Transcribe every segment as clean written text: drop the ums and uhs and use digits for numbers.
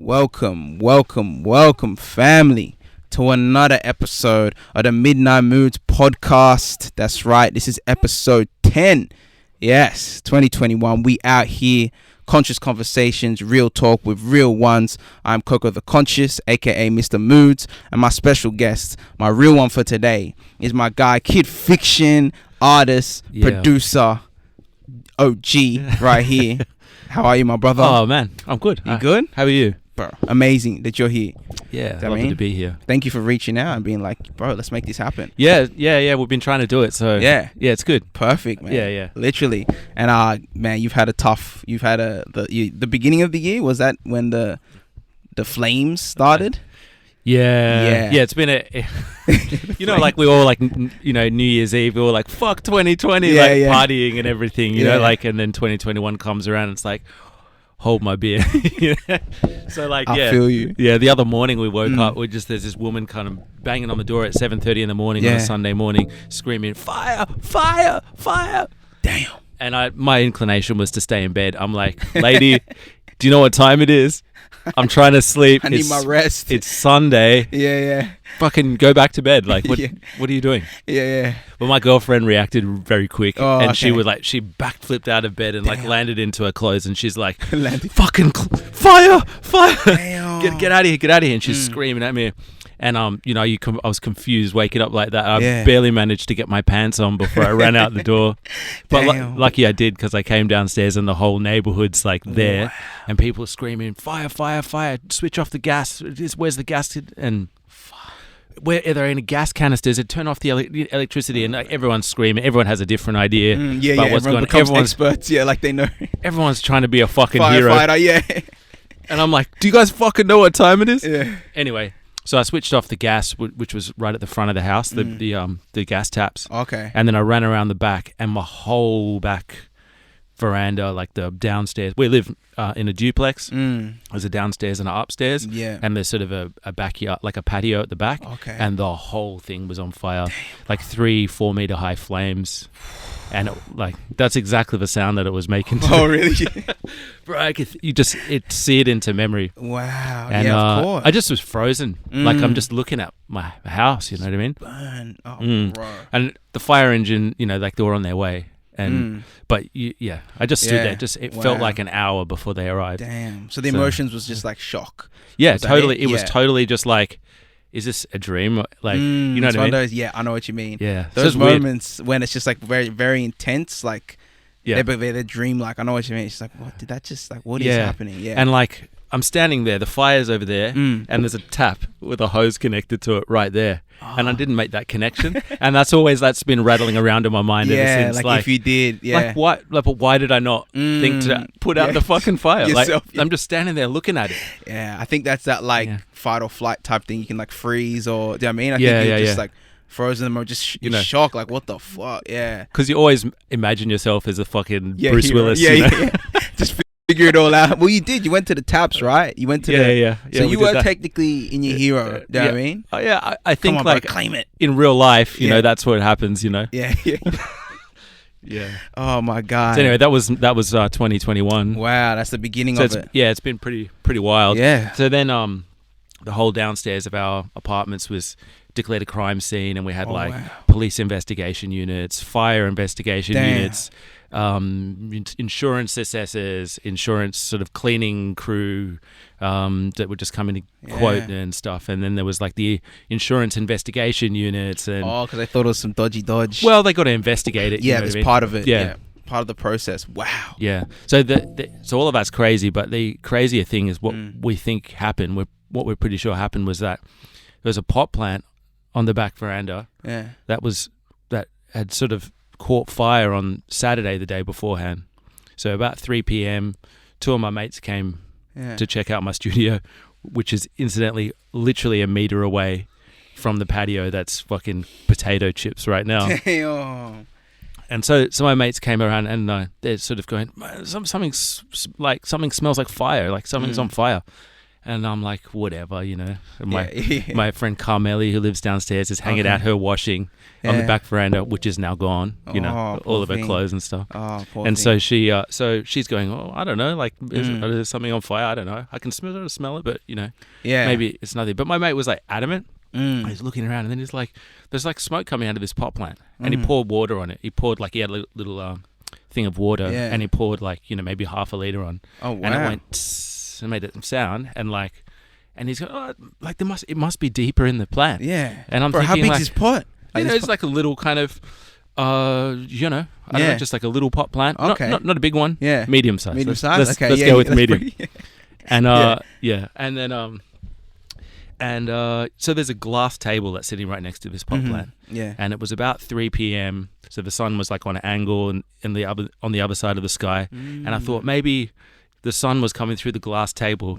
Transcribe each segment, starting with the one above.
Welcome, family, to another episode of the Midnight Moods podcast. That's right, this is episode 10. Yes, 2021. We out here, conscious conversations, real talk with real ones. I'm Coco the Conscious, aka Mr. Moods, and my special guest, my real one for today, is my guy Kidfiction, artist, producer, OG, right here. How are you, my brother? Oh man, I'm good. You good? How are you? Bro, amazing that you're here. Yeah, lovely to be here. Thank you for reaching out and being like, bro, let's make this happen. Yeah. We've been trying to do it, so yeah, it's good. Perfect, man. Yeah. Literally. And man, you've had the beginning of the year. Was that when the flames started? Yeah. It's been like we all New Year's Eve, we all like fuck 2020, partying and everything, you know, like, and then 2021 comes around, and it's like, hold my beer. So I feel you. Yeah, the other morning we woke up, there's this woman kind of banging on the door at 7:30 in the morning on a Sunday morning, screaming fire, fire, fire. Damn. And my inclination was to stay in bed. I'm like, lady, do you know what time it is? I'm trying to sleep. I need my rest. It's Sunday. Yeah. Fucking go back to bed. Like, what are you doing? Yeah. Well, my girlfriend reacted very quick, and okay. she backflipped out of bed and landed into her clothes, and she's like, landed. fucking fire. Damn. Get out of here. And she's screaming at me. And I was confused waking up like that. I barely managed to get my pants on before I ran out the door. But lucky I did, because I came downstairs and the whole neighborhood's like there. Wow. And people are screaming, fire, fire, fire, switch off the gas. Where's the gas? And where are there any gas canisters? It turn off the electricity, and everyone's screaming. Everyone has a different idea about what's going on. Everyone's experts. Yeah, like they know. Everyone's trying to be a fucking hero. Yeah. And I'm like, do you guys fucking know what time it is? Yeah. Anyway. So I switched off the gas, which was right at the front of the house, the gas taps. Okay. And then I ran around the back, and my whole back veranda, like the downstairs. We live in a duplex. There's a downstairs and an upstairs. Yeah. And there's sort of a backyard, like a patio at the back. Okay. And the whole thing was on fire. Damn. Like 3-4 meter high flames. And that's exactly the sound that it was making. Oh, really? Bro, you see it into memory. Wow. And, of course. I just was frozen. Like, I'm just looking at my house, you know what I mean? Burn. Oh, bro. And the fire engine, they were on their way. And but I just stood there. It felt like an hour before they arrived. Damn. So the emotions was just like shock. Yeah, totally. It was totally just like, is this a dream? Like, you know what I mean? I know what you mean. Yeah. Those moments when it's just like very, very intense, like they're dream like. I know what you mean. It's like, what did that just like? What is happening? Yeah. And like, I'm standing there. The fire's over there, and there's a tap with a hose connected to it right there. And I didn't make that connection, and that's been rattling around in my mind ever since. Like if you did, like what? Like, but why did I not think to put out the fucking fire? Yourself, like I'm just standing there looking at it. Yeah, I think that's that fight or flight type thing. You can like freeze, or do you know what I mean? I think you're just like frozen or just shocked, like what the fuck? Yeah, because you always imagine yourself as a fucking Bruce Willis. Yeah. Just figure it all out. Well, you did. You went to the taps, right? You went to So you were technically in your hero. Do you know what I mean? Oh yeah, I think Come on, like bro, claim it. In real life, you know, that's what happens. You know. Yeah. Yeah. Oh my god. So anyway, that was 2021. Wow, that's the beginning of it. Yeah, it's been pretty wild. Yeah. So then the whole downstairs of our apartments was declared a crime scene, and we had police investigation units, fire investigation units, insurance assessors, insurance sort of cleaning crew that would just come in and quote and stuff. And then there was like the insurance investigation units. And because I thought it was some dodgy dodge. Well, they got to investigate it. Yeah, that's part of it. Yeah. Part of the process. Wow. Yeah. So so all of that's crazy, but the crazier thing is what we think happened. What we're pretty sure happened was that there was a pot plant on the back veranda that had sort of caught fire on Saturday, the day beforehand. So about 3 p.m, 2 of my mates came to check out my studio, which is incidentally literally a meter away from the patio that's fucking potato chips right now. Damn. And so my mates came around, and they're sort of going, something smells like fire, like something's on fire. And I'm like, whatever, you know. And my friend Carmeli, who lives downstairs, is hanging out her washing on the back veranda, which is now gone. You know, all of her clothes and stuff. And so she's going, oh, I don't know, like, is there something on fire? I don't know. I can smell it, but you know, maybe it's nothing. But my mate was like adamant. He's looking around, and then he's like, there's like smoke coming out of this pot plant, and he poured water on it. He poured like, he had a little thing of water, and he poured like, you know, maybe half a liter on. Oh wow! And it went tss, and made it sound, and he's going, oh, like it must be deeper in the plant. Yeah. And I'm thinking, how big is this pot? You know, it's like a little kind of, you know, I don't know, just like a little pot plant. Okay. Not a big one. Yeah. Medium size. Medium size. Okay. Let's go with medium. And and then so there's a glass table that's sitting right next to this pot plant. Yeah. And it was about 3 p.m. So the sun was like on an angle and on the other side of the sky. And I thought maybe the sun was coming through the glass table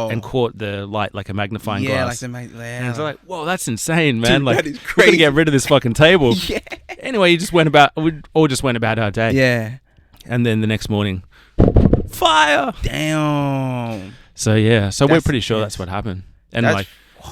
and caught the light like a magnifying glass. And I was like, whoa, that's insane, man. Dude, like, that is crazy. We're going to get rid of this we all just went about our day. Yeah. And then the next morning, fire. Damn. So we're pretty sure that's what happened. And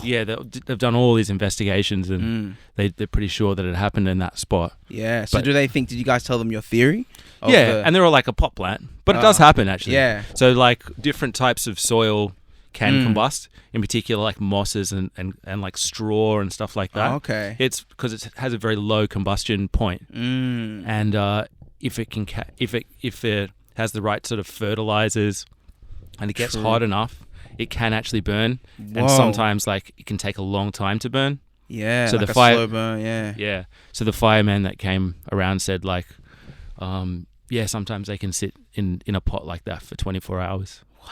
they've done all these investigations, and they're pretty sure that it happened in that spot. Yeah. So did you guys tell them your theory? And they're all like a pot plant, but it does happen actually. Yeah. So like different types of soil can combust, in particular like mosses and like straw and stuff like that. Okay. It's because it has a very low combustion point, and if it has the right sort of fertilizers, and it gets hot enough, it can actually burn. Whoa. And sometimes like it can take a long time to burn. Yeah. So like the fire, slow burn, yeah. So the fireman that came around said like, sometimes they can sit in a pot like that for 24 hours. Wow.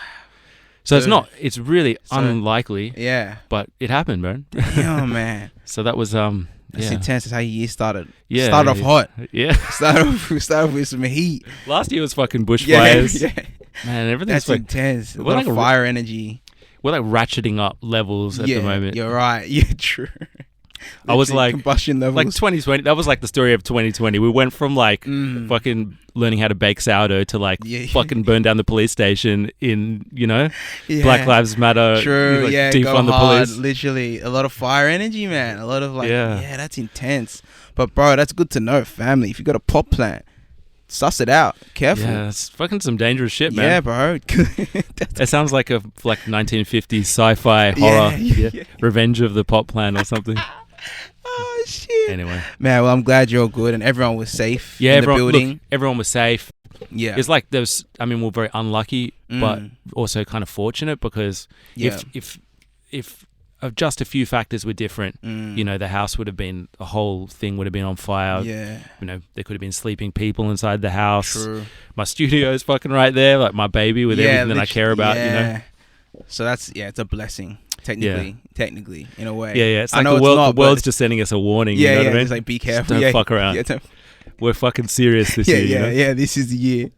So it's really unlikely. Yeah. But it happened, man. Damn, man. So that was that's intense. That's how your year started. Yeah. Started off hot. Yeah. Started off with some heat. Last year was fucking bushfires. Yeah. Man, everything's that's intense. A lot of fire energy. We're like ratcheting up levels at the moment. You're right. Yeah, true. I was like combustion levels. Like 2020. That was like the story of 2020. We went from like fucking learning how to bake sourdough to like fucking burn down the police station in, you know, Black Lives Matter. True. Like, defund the police. Literally, a lot of fire energy, man. A lot of like, that's intense. But bro, that's good to know, family. If you got a pot plant, suss it out. Careful. Yeah, it's fucking some dangerous shit, man. Yeah, bro. It sounds like a 1950s sci-fi horror. Yeah. Revenge of the pot plant or something. Oh shit. Anyway, man. Well, I'm glad you're all good and everyone was safe. Yeah, in the building. Look, everyone was safe. Yeah, it's like we're very unlucky, but also kind of fortunate because if just a few factors were different, you know, the house would have been, the whole thing would have been on fire. Yeah. You know, there could have been sleeping people inside the house. True. My studio is fucking right there, like my baby with everything that I care about, you know. So that's, it's a blessing. Technically, in a way. Yeah. It's like the world's just sending us a warning. You know what I mean? It's like, be careful. Just don't fuck around. We're fucking serious this year. You know? Yeah. This is the year.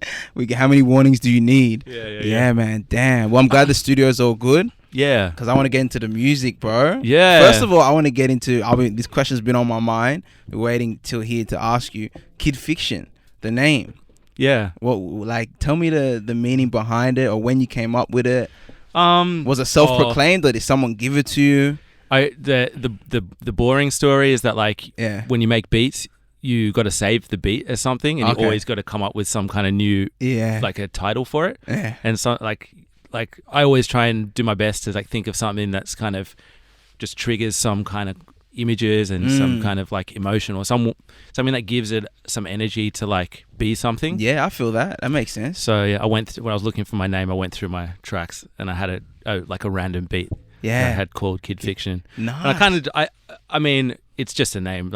How many warnings do you need? Yeah, man. Damn. Well, I'm glad the studio's all good. Yeah. Because I want to get into the music, bro. Yeah. First of all, I want to get into, this question's been on my mind. We're waiting till here to ask you. Kidfiction, the name. Yeah. Tell me the meaning behind it or when you came up with it. Was it self-proclaimed or did someone give it to you? The boring story is that when you make beats, you got to save the beat as something, and you always got to come up with some kind of new, like a title for it. Yeah. And so like I always try and do my best to think of something that's kind of just triggers some kind of images and some kind of emotion or something that gives it some energy to be something. Yeah, I feel that. That makes sense. So yeah, when I was looking for my name, I went through my tracks and I had a random beat. Yeah, that I had called Kidfiction. Nice. And I mean, it's just a name,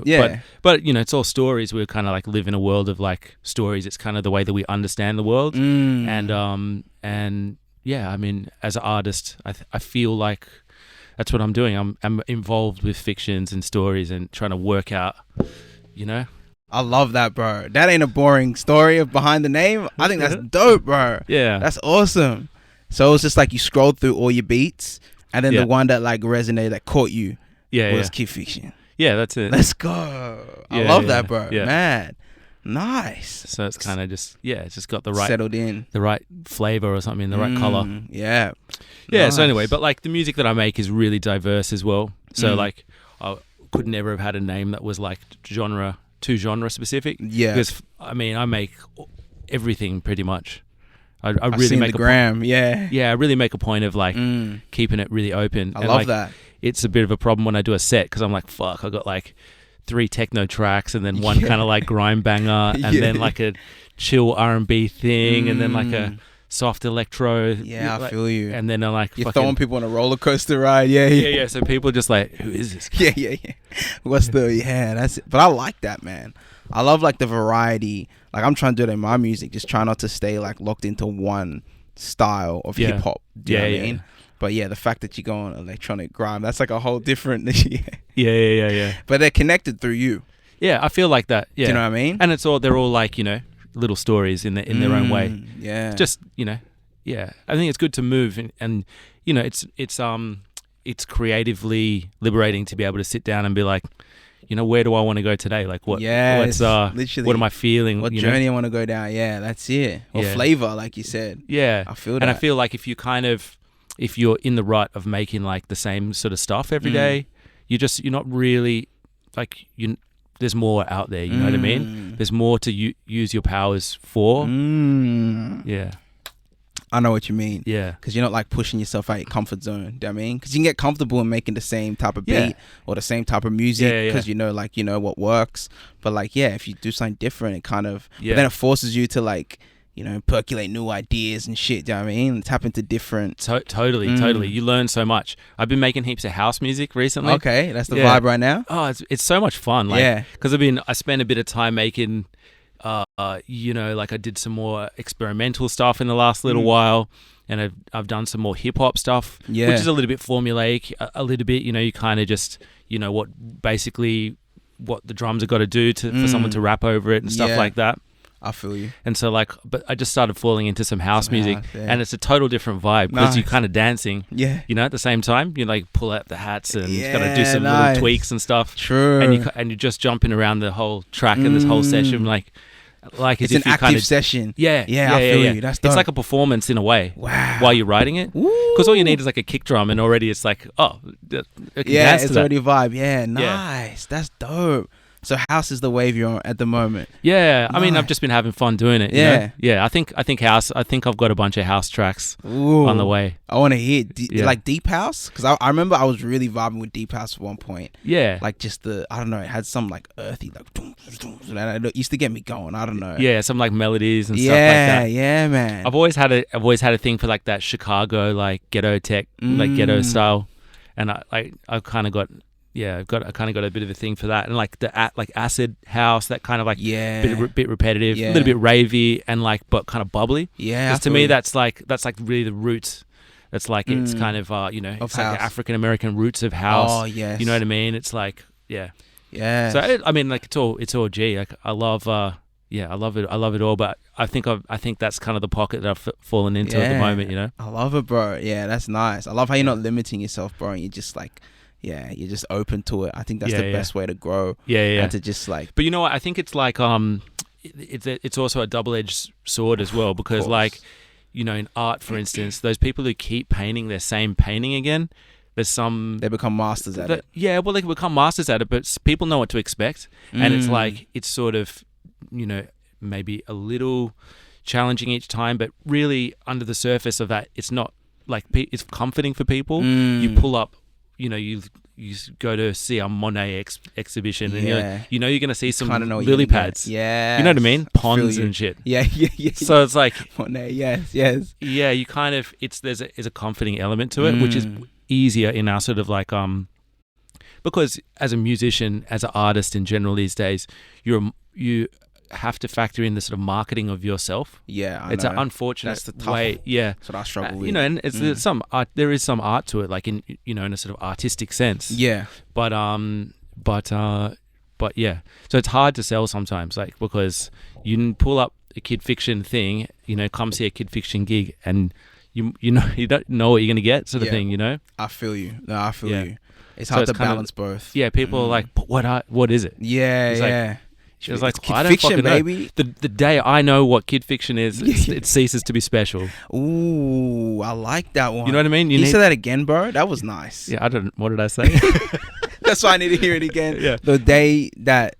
Yeah. But it's all stories. We kind of live in a world of stories. It's kind of the way that we understand the world. And yeah, I mean, as an artist, I feel like that's what I'm doing. I'm involved with fictions and stories and trying to work out, I love that, bro. That ain't a boring story of behind the name. I think that's dope, bro. Yeah. That's awesome. So it's just you scrolled through all your beats and then the one that resonated, that caught you was Kidfiction. Yeah, that's it. Let's go. I love that, bro. Yeah. Man. Nice. So it's kind of just it's just got the right settled in, the right flavor or something, the right color. Yeah. Yeah. Nice. So anyway, but like the music that I make is really diverse as well. So like I could never have had a name that was like too genre specific. Yeah. Because I mean I make everything pretty much. I really make the gram. Yeah. Yeah. I really make a point of like keeping it really open. I love that. It's a bit of a problem when I do a set because I'm like, fuck, I got like 3 techno tracks and then one kind of like grime banger and then like a chill R&B thing and then like a soft electro. Yeah, I feel you. And then like you're throwing people on a roller coaster ride. Yeah. So people just like, who is this guy? Yeah. What's that's it. But I like that, man. I love like the variety. Like I'm trying to do it in my music, just try not to stay like locked into one style of hip hop. Do you know what I mean? But yeah, the fact that you go on electronic grime, that's like a whole different. Yeah. But they're connected through you. Yeah, I feel like that. Yeah. Do you know what I mean? And they're all like, little stories in their own way. Yeah. Just, yeah. I think it's good to move and it's creatively liberating to be able to sit down and be like, where do I want to go today? Like literally, what am I feeling? What journey I want to go down? Yeah, that's it. Or flavor, like you said. Yeah. I feel that. And I feel like if you're in the rut of making like the same sort of stuff every day, you're not really like there's more out there, you know what I mean? There's more to use your powers for. Yeah. I know what you mean. Yeah. Because you're not like pushing yourself out your comfort zone. Do you know what I mean? Because you can get comfortable in making the same type of beat or the same type of music because what works. But like, if you do something different, it kind of, but then it forces you to like, percolate new ideas and shit. Do you know what I mean? Tap into different. Totally. You learn so much. I've been making heaps of house music recently. Okay. That's the vibe right now. Oh, it's so much fun. Like, because I spent a bit of time making, like I did some more experimental stuff in the last little while, and I've done some more hip hop stuff, which is a little bit formulaic, a little bit, you kind of just, what the drums have got to do for someone to rap over it and stuff like that. I feel you. And so but I just started falling into some house music, and it's a total different vibe because you're kind of dancing, at the same time. You like pull out the hats and you got to do some little tweaks and stuff. True. And you're just jumping around the whole track and this whole session, like it's an active session. I feel you. That's dope. It's like a performance in a way. Wow. While you're writing it, because all you need is like a kick drum, and already it's like, it's already a vibe. Yeah, nice. That's dope. So house is the wave you're on at the moment. Yeah, nice. I mean, I've just been having fun doing it. Yeah. I think house. I think I've got a bunch of house tracks on the way. I want to hear like deep house, because I remember I was really vibing with deep house at one point. Yeah, like just I don't know, it had some like earthy like, and it used to get me going. I don't know. Yeah, some like melodies and stuff like that. Yeah, man. I've always had a thing for like that Chicago like ghetto tech, like ghetto style, and I've kind of got. Yeah, I kind of got a bit of a thing for that, and like the like acid house, that kind of like bit repetitive, a little bit ravey, and like but kind of bubbly. Yeah, because to me that's like really the roots. That's like it's kind of it's like the African American roots of house. Oh yes, you know what I mean? It's like yeah. So I mean, like it's all G. Like I love I love it all. But I think that's kind of the pocket that I've fallen into at the moment. I love it, bro. Yeah, that's nice. I love how you're not limiting yourself, bro. And you're just like. Yeah, you're just open to it. I think that's the best way to grow. Yeah. And to just like. But you know what? I think it's like it's also a double-edged sword as well, because like, in art, for instance, those people who keep painting their same painting again, there's some. They become masters at it. Yeah, well, they can become masters at it, but people know what to expect, and it's like it's sort of, maybe a little challenging each time, but really under the surface of that, it's not like it's comforting for people. You pull up. You go to see a Monet exhibition, and you're going to see some lily pads. Yeah, you know what I mean? Ponds and shit. Yeah. So it's like Monet. Yes. Yeah, you kind of there's a comforting element to it, which is easier in our sort of like because as a musician, as an artist in general these days, you have to factor in the sort of marketing of yourself. Yeah, it's an unfortunate way. Yeah, that's what I struggle with. And there's some art. There is some art to it, like in in a sort of artistic sense. Yeah, but yeah. So it's hard to sell sometimes, like because you can pull up a Kidfiction thing, come see a Kidfiction gig, and you don't know what you're gonna get, sort of thing. I feel you. No, I feel you. It's hard to balance both. Yeah, people are like, but what is it? Yeah. She was like, Kid I don't Fiction, fucking baby. know. The day I know what Kid Fiction is, it ceases to be special. Ooh, I like that one. You know what I mean? You say that again, bro? That was nice. Yeah, what did I say? That's why I need to hear it again. Yeah. The day that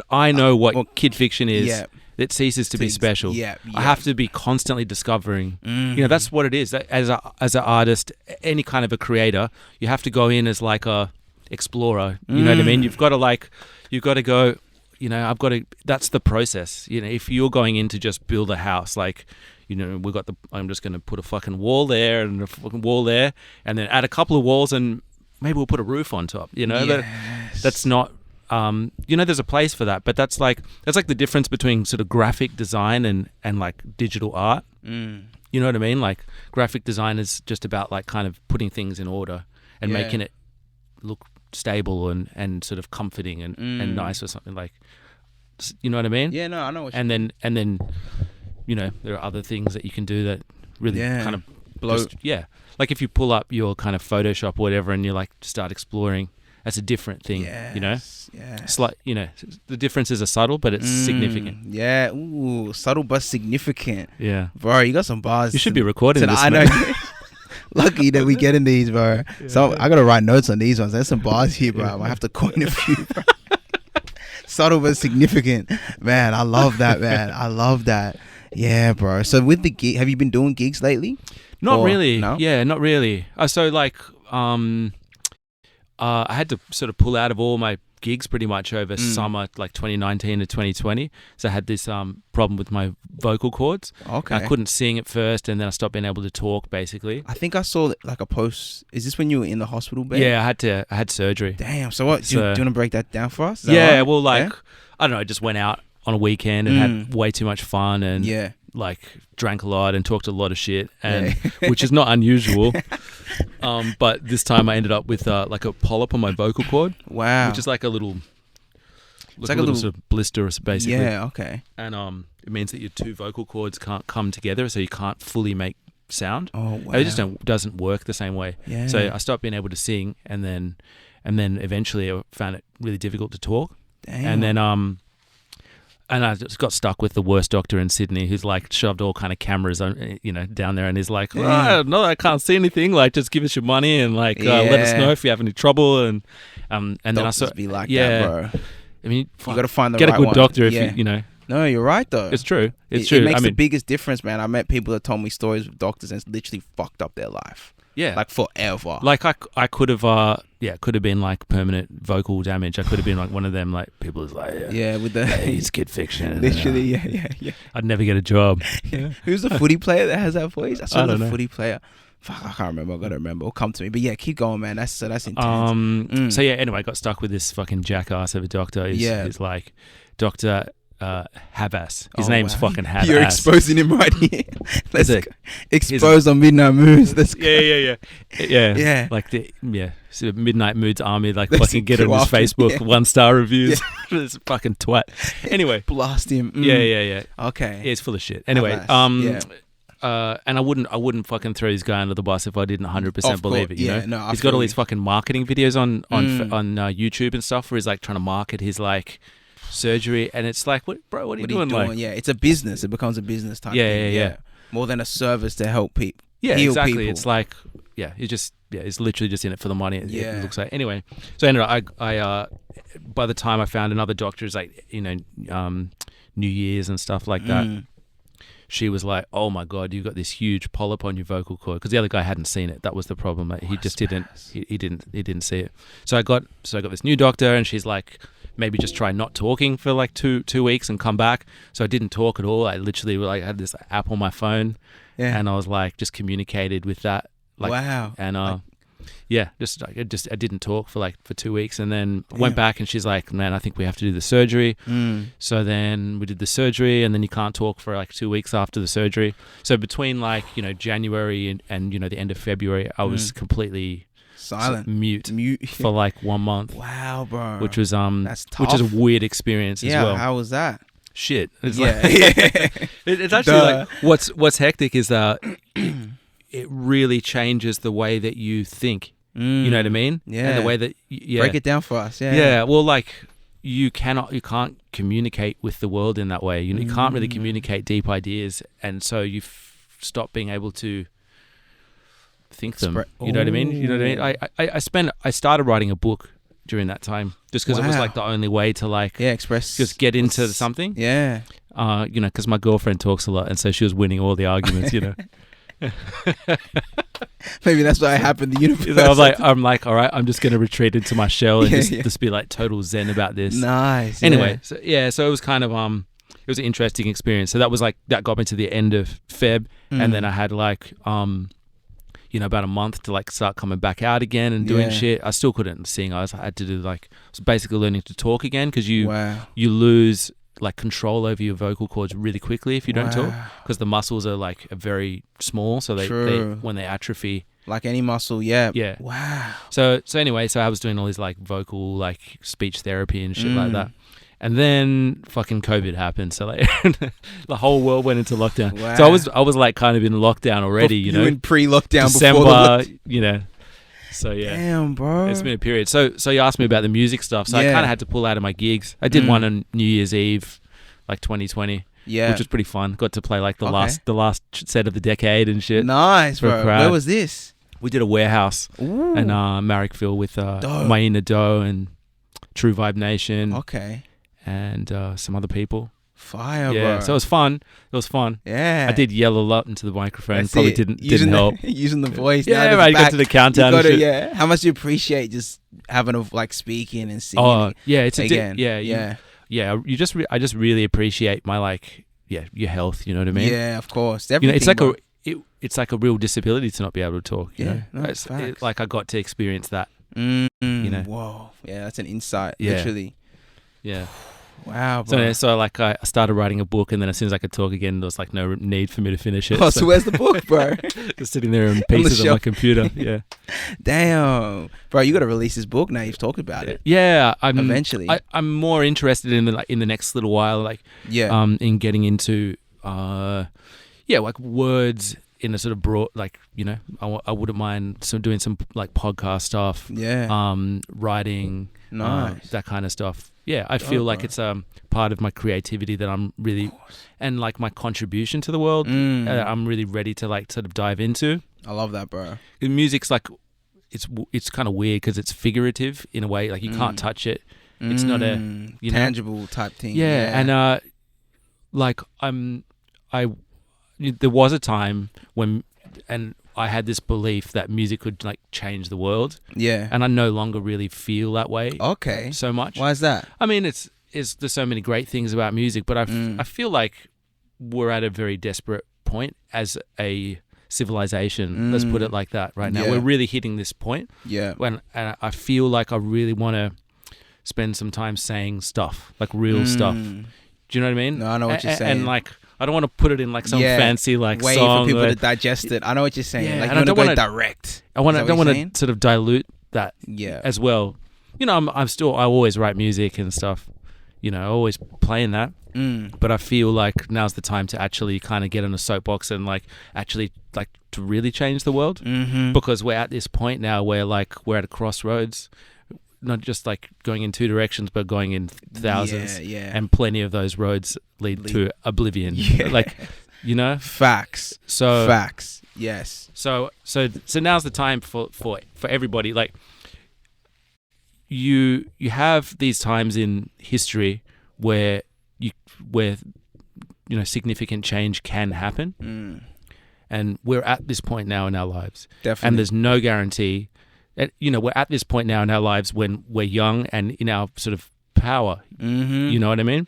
I know what Kid Fiction is, yeah. it ceases to be special. Yeah, I have to be constantly discovering. You know, that's what it is. As an artist, any kind of a creator, you have to go in as like a explorer. You know what I mean? You've got to go. You know, that's the process. You know, if you're going in to just build a house, like, you know, I'm just going to put a fucking wall there and a fucking wall there, and then add a couple of walls, and maybe we'll put a roof on top. You know, that's not. You know, there's a place for that, but that's like the difference between sort of graphic design and like digital art. You know what I mean? Like, graphic design is just about like kind of putting things in order and making it look stable and sort of comforting and nice or something, like, you know what I mean? Yeah, no, I know what you mean. And then, you know, there are other things that you can do that really kind of blow. Like if you pull up your kind of Photoshop or whatever and you like start exploring, that's a different thing, you know? Yeah. It's like, you know, the differences are subtle, but it's significant. Yeah. Ooh, subtle but significant. Yeah. Bro, you got some bars. You should be recording this, I know. Lucky that we get in these, bro. Yeah. So I gotta write notes on these ones. There's some bars here, bro. I might have to coin a few, bro. Subtle but significant. Man, I love that, man. I love that. Yeah, bro. So with the gig, have you been doing gigs lately? Not really. No? Yeah, not really. So like, I had to sort of pull out of all my gigs pretty much over summer, like 2019 to 2020. So I had this problem with my vocal cords. Okay. I couldn't sing at first, and then I stopped being able to talk, basically. I think I saw like a post. Is this when you were in the hospital bed? Yeah, I had surgery. Damn. So what? Do you want to break that down for us? Yeah, right? well, like, I don't know, I just went out on a weekend and had way too much fun and like drank a lot and talked a lot of shit, and which is not unusual. But this time I ended up with like a polyp on my vocal cord. Wow. Which is like a little, like a little sort of blister, basically. Yeah. Okay. And it means that your two vocal cords can't come together, so you can't fully make sound. Oh wow. It just doesn't work the same way. Yeah. So I stopped being able to sing, and then eventually I found it really difficult to talk. Damn. And then and I just got stuck with the worst doctor in Sydney, who's like shoved all kind of cameras on, you know, down there, and he's like, "Oh, no, I can't see anything. Like, just give us your money and like let us know if you have any trouble." And then I saw be like that, bro. I mean, you got to find the get right a good one. doctor if you know. No, you're right though. It's true. It's true. It makes the biggest difference, man. I met people that told me stories of doctors and it's literally fucked up their life. Yeah, like forever. Like I could have could have been like permanent vocal damage. I could have been like one of them like people who's like with the he's Kidfiction. Literally, yeah. I'd never get a job. Yeah. Who's the footy player that has that voice? I saw the footy player. Fuck, I can't remember. I gotta remember. It'll come to me. But yeah, keep going, man. That's intense. So yeah, anyway, I got stuck with this fucking jackass of a doctor. He's like Dr. Habas. His name's fucking Habas. You're exposing him right here. Let's expose on Midnight Moods. Let's go. Yeah. Like so Midnight Moods Army, like fucking get on his Facebook 1-star reviews. This fucking twat. Anyway, blast him. Yeah. Okay. Yeah, he's full of shit. Anyway, and I wouldn't fucking throw this guy under the bus if I didn't 100% believe it. You know? No, he's got all these fucking marketing videos on YouTube and stuff where he's like trying to market his like surgery, and it's like, what are you doing? Like, yeah, it's a business. It becomes a business type thing. Yeah. More than a service to help people. Yeah, heal exactly. People. It's like, he's literally just in it for the money. It looks like. Anyway, so anyway, I by the time I found another doctor, it's like, you know, New Year's and stuff like that. She was like, "Oh my God, you got this huge polyp on your vocal cord," because the other guy hadn't seen it. That was the problem. He just didn't. He didn't see it. So I got this new doctor, and she's like, maybe just try not talking for like two weeks and come back. So I didn't talk at all. I literally like had this app on my phone, and I was like just communicated with that. Like, wow. And I didn't talk for 2 weeks, and then went back, and she's like, "Man, I think we have to do the surgery." So then we did the surgery, and then you can't talk for 2 weeks after the surgery. So between January and the end of February, I was completely silent, mute for 1 month. Wow, bro. Which was that's tough. which is a weird experience as well. How was that? Shit. It's it's actually what's hectic is that it really changes the way that you think. You know what I mean? Yeah. And the way that break it down for us. Yeah. Well, you can't communicate with the world in that way. You can't really communicate deep ideas, and so you stop being able to think them. You know what I mean? You know what I mean? I started writing a book during that time just because it was like the only way to like express, just get into something. Yeah. You know, because my girlfriend talks a lot, and so she was winning all the arguments. You know. Maybe that's what happened. The universe. So I'm like, all right, I'm just going to retreat into my shell and just be like total zen about this. Nice. Anyway, so it was kind of it was an interesting experience. So that got me to the end of Feb, and then I had like you know, about a month to like start coming back out again and doing shit. I still couldn't sing. I had to do I was basically learning to talk again because you lose like control over your vocal cords really quickly if you don't talk, because the muscles are very small, so they when they atrophy, like any muscle. Wow. So anyway, so I was doing all these like vocal like speech therapy and shit like that, and then fucking COVID happened, so like the whole world went into lockdown. So I was like kind of in lockdown already, you know, in pre-lockdown, December, you know. So yeah, damn, bro, it's been a period. So you asked me about the music stuff. So I kind of had to pull out of my gigs. I did one on New Year's Eve, like 2020, which was pretty fun. Got to play like the last set of the decade and shit. Nice, bro. Where was this? We did a warehouse in Marrickville with Maina Doe and True Vibe Nation. Okay, and some other people. Fire, bro. So it was fun. Yeah. I did yell a lot into the microphone. That's Probably it. didn't help. Using the voice. Yeah, right. You got to the countdown. And shit. How much do you appreciate just having a like speaking and singing? Oh, yeah. It's again. Yeah. I just really appreciate my your health. You know what I mean? Yeah, of course. Everything, it's like a real disability to not be able to talk. You know? No, like I got to experience that. You know? Whoa. Yeah, that's an insight. Literally. Yeah. Wow, bro. So like I started writing a book, and then as soon as I could talk again, there was like no need for me to finish it. Oh, so where's the book, bro? Just sitting there in pieces on my computer. Yeah. Damn, bro, you got to release this book now. You've talked about it. Yeah, eventually. I'm more interested in in the next little while, in getting into like words in a sort of broad, like, you know, I wouldn't mind doing some like podcast stuff. Yeah. Writing. Nice. That kind of stuff. Yeah, I feel like it's part of my creativity that I'm really, and like my contribution to the world, I'm really ready to like sort of dive into. I love that, bro. Music's like, it's kind of weird because it's figurative in a way, like you can't touch it. It's not a tangible type thing. Yeah, and like there was a time when, and I had this belief that music could like change the world. Yeah. And I no longer really feel that way. Okay. So much. Why is that? I mean, there's so many great things about music, but I feel like we're at a very desperate point as a civilization. Let's put it like that right now. We're really hitting this point. Yeah. And I feel like I really want to spend some time saying stuff, like real stuff. Do you know what I mean? No, I know what you're saying. And like, I don't want to put it in like some fancy like way song for people to digest it. I know what you're saying. Yeah, like, and you want to go direct. I don't want to sort of dilute that as well. You know, I always write music and stuff. You know, always playing that. But I feel like now's the time to actually kind of get on a soapbox and like actually like to really change the world, because we're at this point now where like we're at a crossroads. Not just like going in two directions, but going in thousands. And plenty of those roads lead to oblivion. Like, you know? Facts. Facts. Yes. So now's the time for everybody. Like, you have these times in history where significant change can happen. And we're at this point now in our lives. Definitely. And there's no guarantee. You know, we're at this point now in our lives when we're young and in our sort of power. You know what I mean?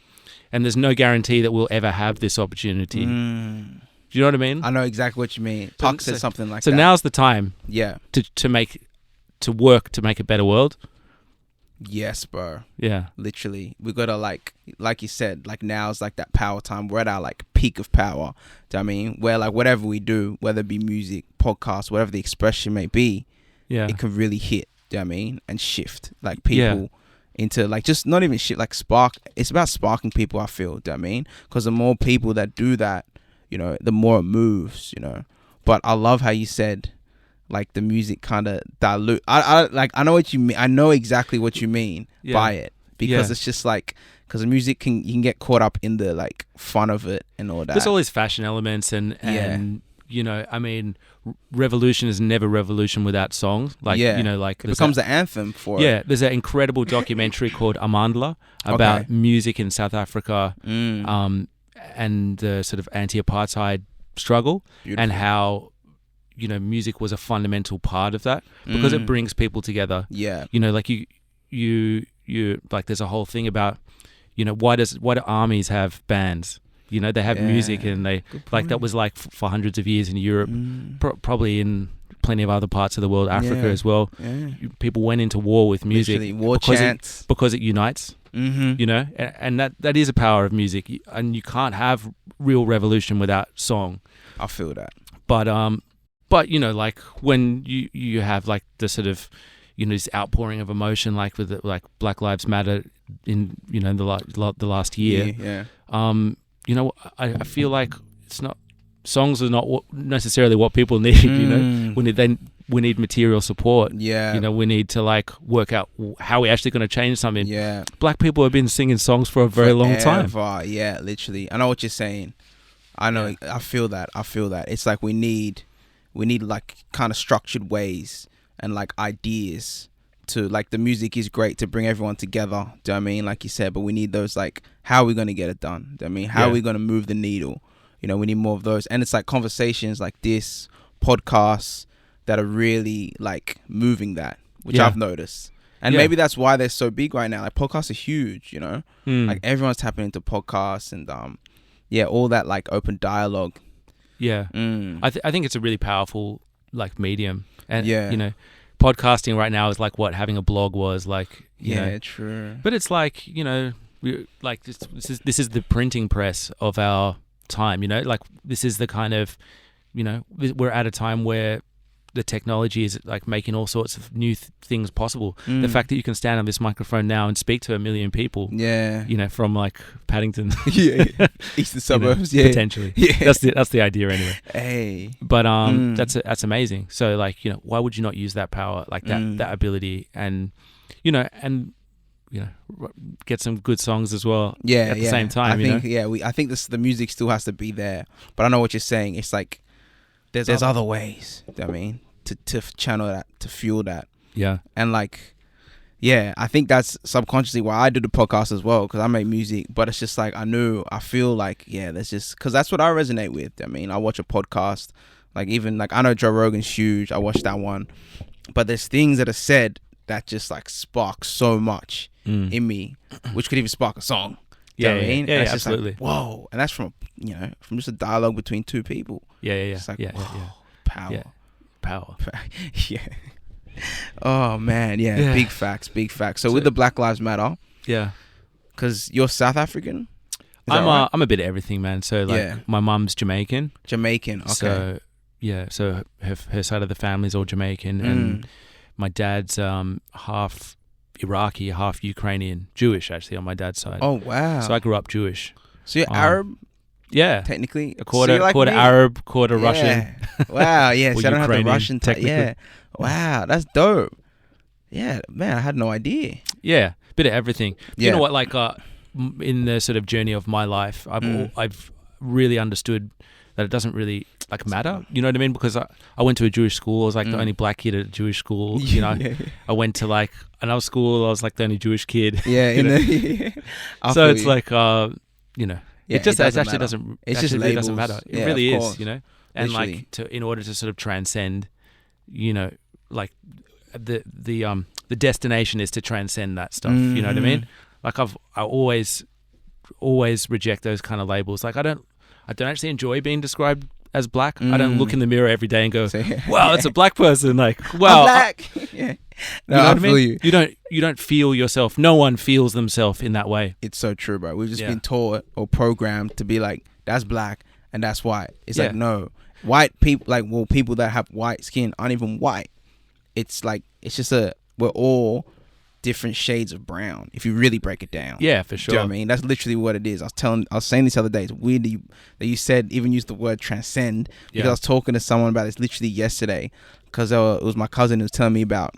And there's no guarantee that we'll ever have this opportunity. Do you know what I mean? I know exactly what you mean. Puck said something like that. So now's the time. Yeah. To work to make a better world. Yes, bro. Yeah. Literally. We got to like you said, like now's like that power time. We're at our like peak of power. Do you know what I mean? Where like whatever we do, whether it be music, podcast, whatever the expression may be, it can really hit, do you know what I mean? And shift like people into like, just not even shit, like spark. It's about sparking people, I feel, do you know what I mean? Because the more people that do that, you know, the more it moves, you know. But I love how you said like the music kind of dilute. I know what you mean. I know exactly what you mean by it. because it's just like, because music you can get caught up in the like fun of it and all that. There's all these fashion elements and you know, I mean, revolution is never revolution without songs. Like, you know, like... It becomes the anthem for it. Yeah, there's an incredible documentary called Amandla about music in South Africa and the sort of anti-apartheid struggle. Beautiful. And how, you know, music was a fundamental part of that because it brings people together. Yeah. You know, like you like there's a whole thing about, you know, why do armies have bands? You know, they have music and they like that was like for hundreds of years in Europe, probably in plenty of other parts of the world, Africa as well. Yeah. People went into war with music. Literally, war chants. Because it unites, you know, and that is a power of music. And you can't have real revolution without song. I feel that. But you know, like when you have like the sort of, you know, this outpouring of emotion, like with like Black Lives Matter in, you know, the last year. You know, I feel like songs are not necessarily what people need. You know, we need material support. Yeah, you know, we need to like work out how we're actually going to change something. Yeah, Black people have been singing songs for a very long time. Yeah, literally. I know what you're saying. I know. Yeah. I feel that. It's like we need like kind of structured ways and like ideas to, like, the music is great to bring everyone together, do you know what I mean, like you said, but we need those, like, how are we going to get it done, do you know what I mean, how are we going to move the needle, you know, we need more of those. And it's like conversations like this, podcasts that are really like moving that, which I've noticed. And maybe that's why they're so big right now. Like, podcasts are huge, you know, like everyone's tapping into podcasts and all that like open dialogue. I think it's a really powerful like medium. And you know, podcasting right now is like what having a blog was like. You know. True. But it's like, you know, we like this is the printing press of our time. You know, like this is the kind of, you know, we're at a time where the technology is like making all sorts of new things possible. The fact that you can stand on this microphone now and speak to 1 million people, you know, from like Paddington, eastern suburbs, you know, potentially, that's the idea anyway. Hey, but that's amazing. So like, you know, why would you not use that power, like that ability, and you know, get some good songs as well. At the same time, I think the music still has to be there. But I know what you're saying. It's like there's other ways, you know what I mean, to channel that, to fuel that. Yeah. And like, I think that's subconsciously why I do the podcast as well, because I make music. But it's just like, I feel like, there's just, because that's what I resonate with. I mean, I watch a podcast, like even like, I know Joe Rogan's huge. I watched that one. But there's things that are said that just like spark so much in me, which could even spark a song. Yeah, I mean? Yeah, absolutely. Like, whoa. And that's from just a dialogue between two people. Yeah. It's like, power. Yeah. Power. Yeah. Oh man, big facts. So with the Black Lives Matter, because you're South African. I'm a bit of everything, man. So like, my mum's Jamaican. Okay. So so her side of the family is all Jamaican, and my dad's half Iraqi, half Ukrainian, Jewish actually on my dad's side. Oh wow! So I grew up Jewish. So you're Arab? Yeah, technically a quarter Arab, quarter Russian. Wow, yeah. So I don't have the Russian technically. Yeah, wow, that's dope. Yeah, man, I had no idea. Yeah, bit of everything. You know what? Like, in the sort of journey of my life, I've really understood that it doesn't really like matter. You know what I mean? Because I went to a Jewish school. I was like the only black kid at a Jewish school. You know, I went to like another school. I was like the only Jewish kid. Yeah, so it's like, you know. It actually doesn't. It just really doesn't matter. It really is, you know. And literally. Like in order to sort of transcend, you know, like the destination is to transcend that stuff. You know what I mean? Like I always reject those kind of labels. Like I don't actually enjoy being described as black. I don't look in the mirror every day and go, "Wow, it's a black person." Like, wow, I'm black. Yeah. No, you know I what I mean? You don't feel yourself. No one feels themselves in that way. It's so true, bro. We've just been taught or programmed to be like, that's black and that's white. It's like, no, white people, like, well, people that have white skin aren't even white. It's like, it's just we're all different shades of brown if you really break it down. Yeah, for sure. Do you know what I mean? That's literally what it is. I was saying this other day, it's weird that you said, even used the word transcend, because I was talking to someone about this literally yesterday, because it was my cousin who was telling me about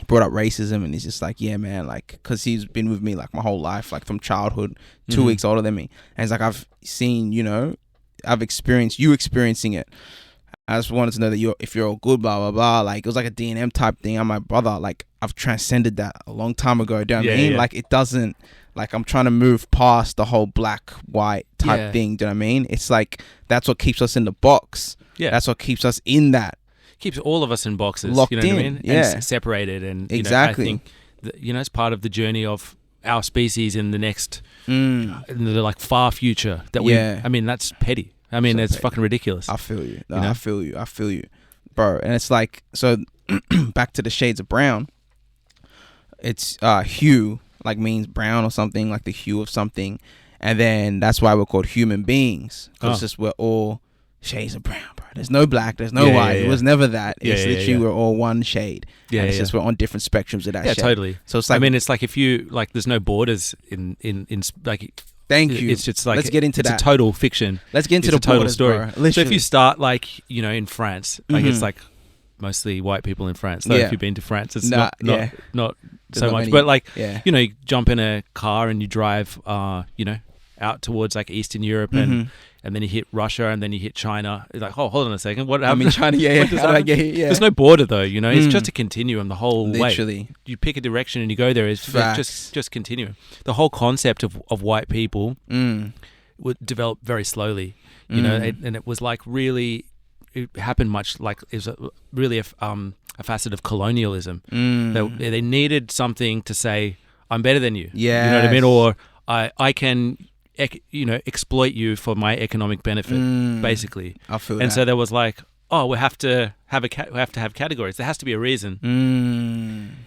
brought up racism, and he's just like, yeah, man, like, because he's been with me like my whole life, like from childhood, 2 weeks older than me, and it's like, I've seen, you know, I've experienced you experiencing it. I just wanted to know that if you're all good, blah blah blah. Like, it was like a D&M type thing. I'm like, brother, like, I've transcended that a long time ago. Do you know what I mean? Yeah. Like, it doesn't, like, I'm trying to move past the whole black white type thing. Do you know what I mean? It's like, that's what keeps us in the box. Yeah, that's what keeps us in that. Keeps all of us in boxes, locked you know in. What I mean? Yeah, and separated, and exactly. I think that, you know, it's part of the journey of our species in the next, in the like far future. That we, I mean, that's petty. I mean, so it's petty. Fucking ridiculous. I feel you. No, you know? I feel you, bro. And it's like, so back to the shades of brown. It's hue, like, means brown or something, like the hue of something, and then that's why we're called human beings, because just we're all shades of brown, bro. There's no black, there's no white. It was never that. It's literally we're all one shade. And it's just we're on different spectrums of that shade. Yeah, totally. So it's like, I mean, it's like, if you like, there's no borders in like. Thank you. It's just like, let's get into that. It's a total fiction. Let's get into the total borders, story. Bro. So if you start, like, you know, in France, like, it's like mostly white people in France. So if you've been to France, it's not so much. But like, you know, you jump in a car and you drive, you know, out towards like Eastern Europe, and then you hit Russia, and then you hit China. It's like, oh, hold on a second, what happened? I'm in China, There's no border though, you know. It's just a continuum the whole literally. way. You pick a direction and you go there. It's just continuum. The whole concept of white people would develop very slowly, you know, and it was like really, it happened much like, it was really a facet of colonialism. They needed something to say, I'm better than you. Yeah, you know what I mean, or I can, you know, exploit you for my economic benefit, basically. I feel and that. so there was like, oh, we have to have categories. There has to be a reason.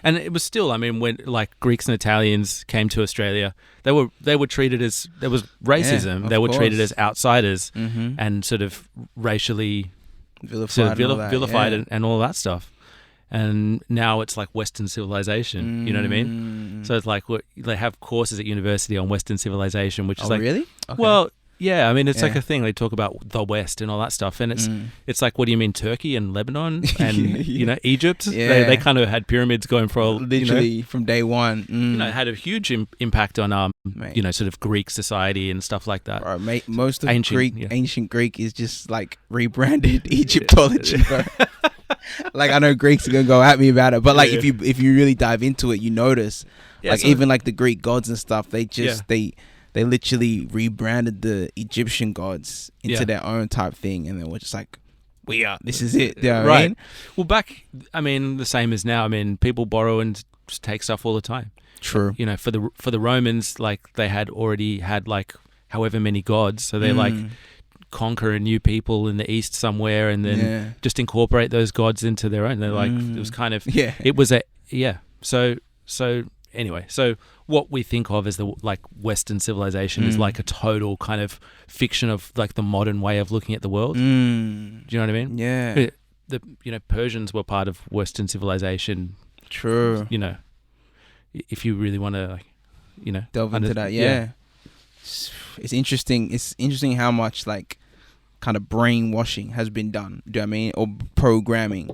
And it was still, I mean, when like Greeks and Italians came to Australia, they were treated as, there was racism. Yeah, they were course. treated as outsiders and sort of racially vilified, and all that stuff. And now it's like Western civilization, you know what I mean? So it's like, they have courses at university on Western civilization, which is like, really? Okay. Well, yeah, I mean, it's like a thing. They talk about the West and all that stuff, and it's like, what do you mean, Turkey and Lebanon and you know, Egypt? Yeah. They kind of had pyramids going for literally, you know, from day one. You know, had a huge impact on you know, sort of Greek society and stuff like that. Bro, mate, most of ancient Greek is just like rebranded Egyptology, bro. Like, I know Greeks are gonna go at me about it, but like, if you really dive into it, you notice, like, so even like the Greek gods and stuff, they just they literally rebranded the Egyptian gods into their own type thing, and then we're just like, this is it. You know what I mean? Well, back, I mean, the same as now. I mean, people borrow and just take stuff all the time. True. You know, for the Romans, like, they had already had like however many gods, so they like conquer a new people in the east somewhere, and then just incorporate those gods into their own. They're like, it was kind of it was so anyway, so what we think of as the like Western civilization is like a total kind of fiction of like the modern way of looking at the world. Do you know what I mean? Yeah. The you know, Persians were part of Western civilization. True. You know, if you really want to, like, you know, delve into that, it's interesting. It's interesting how much like kind of brainwashing has been done. Do you know what I mean? Or programming.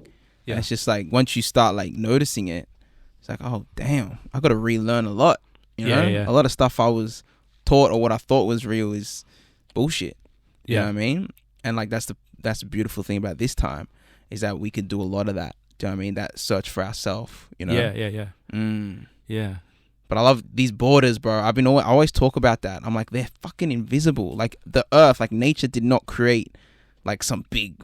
Yeah. And it's just like, once you start like noticing it, it's like, oh damn, I got to relearn a lot. You know, a lot of stuff I was taught or what I thought was real is bullshit. You know what I mean? And like, that's the beautiful thing about this time, is that we could do a lot of that. Do you know what I mean? That search for ourselves. You know? Yeah. But I love these borders, bro. I always talk about that. I'm like, they're fucking invisible. Like, the earth, like, nature did not create like some big,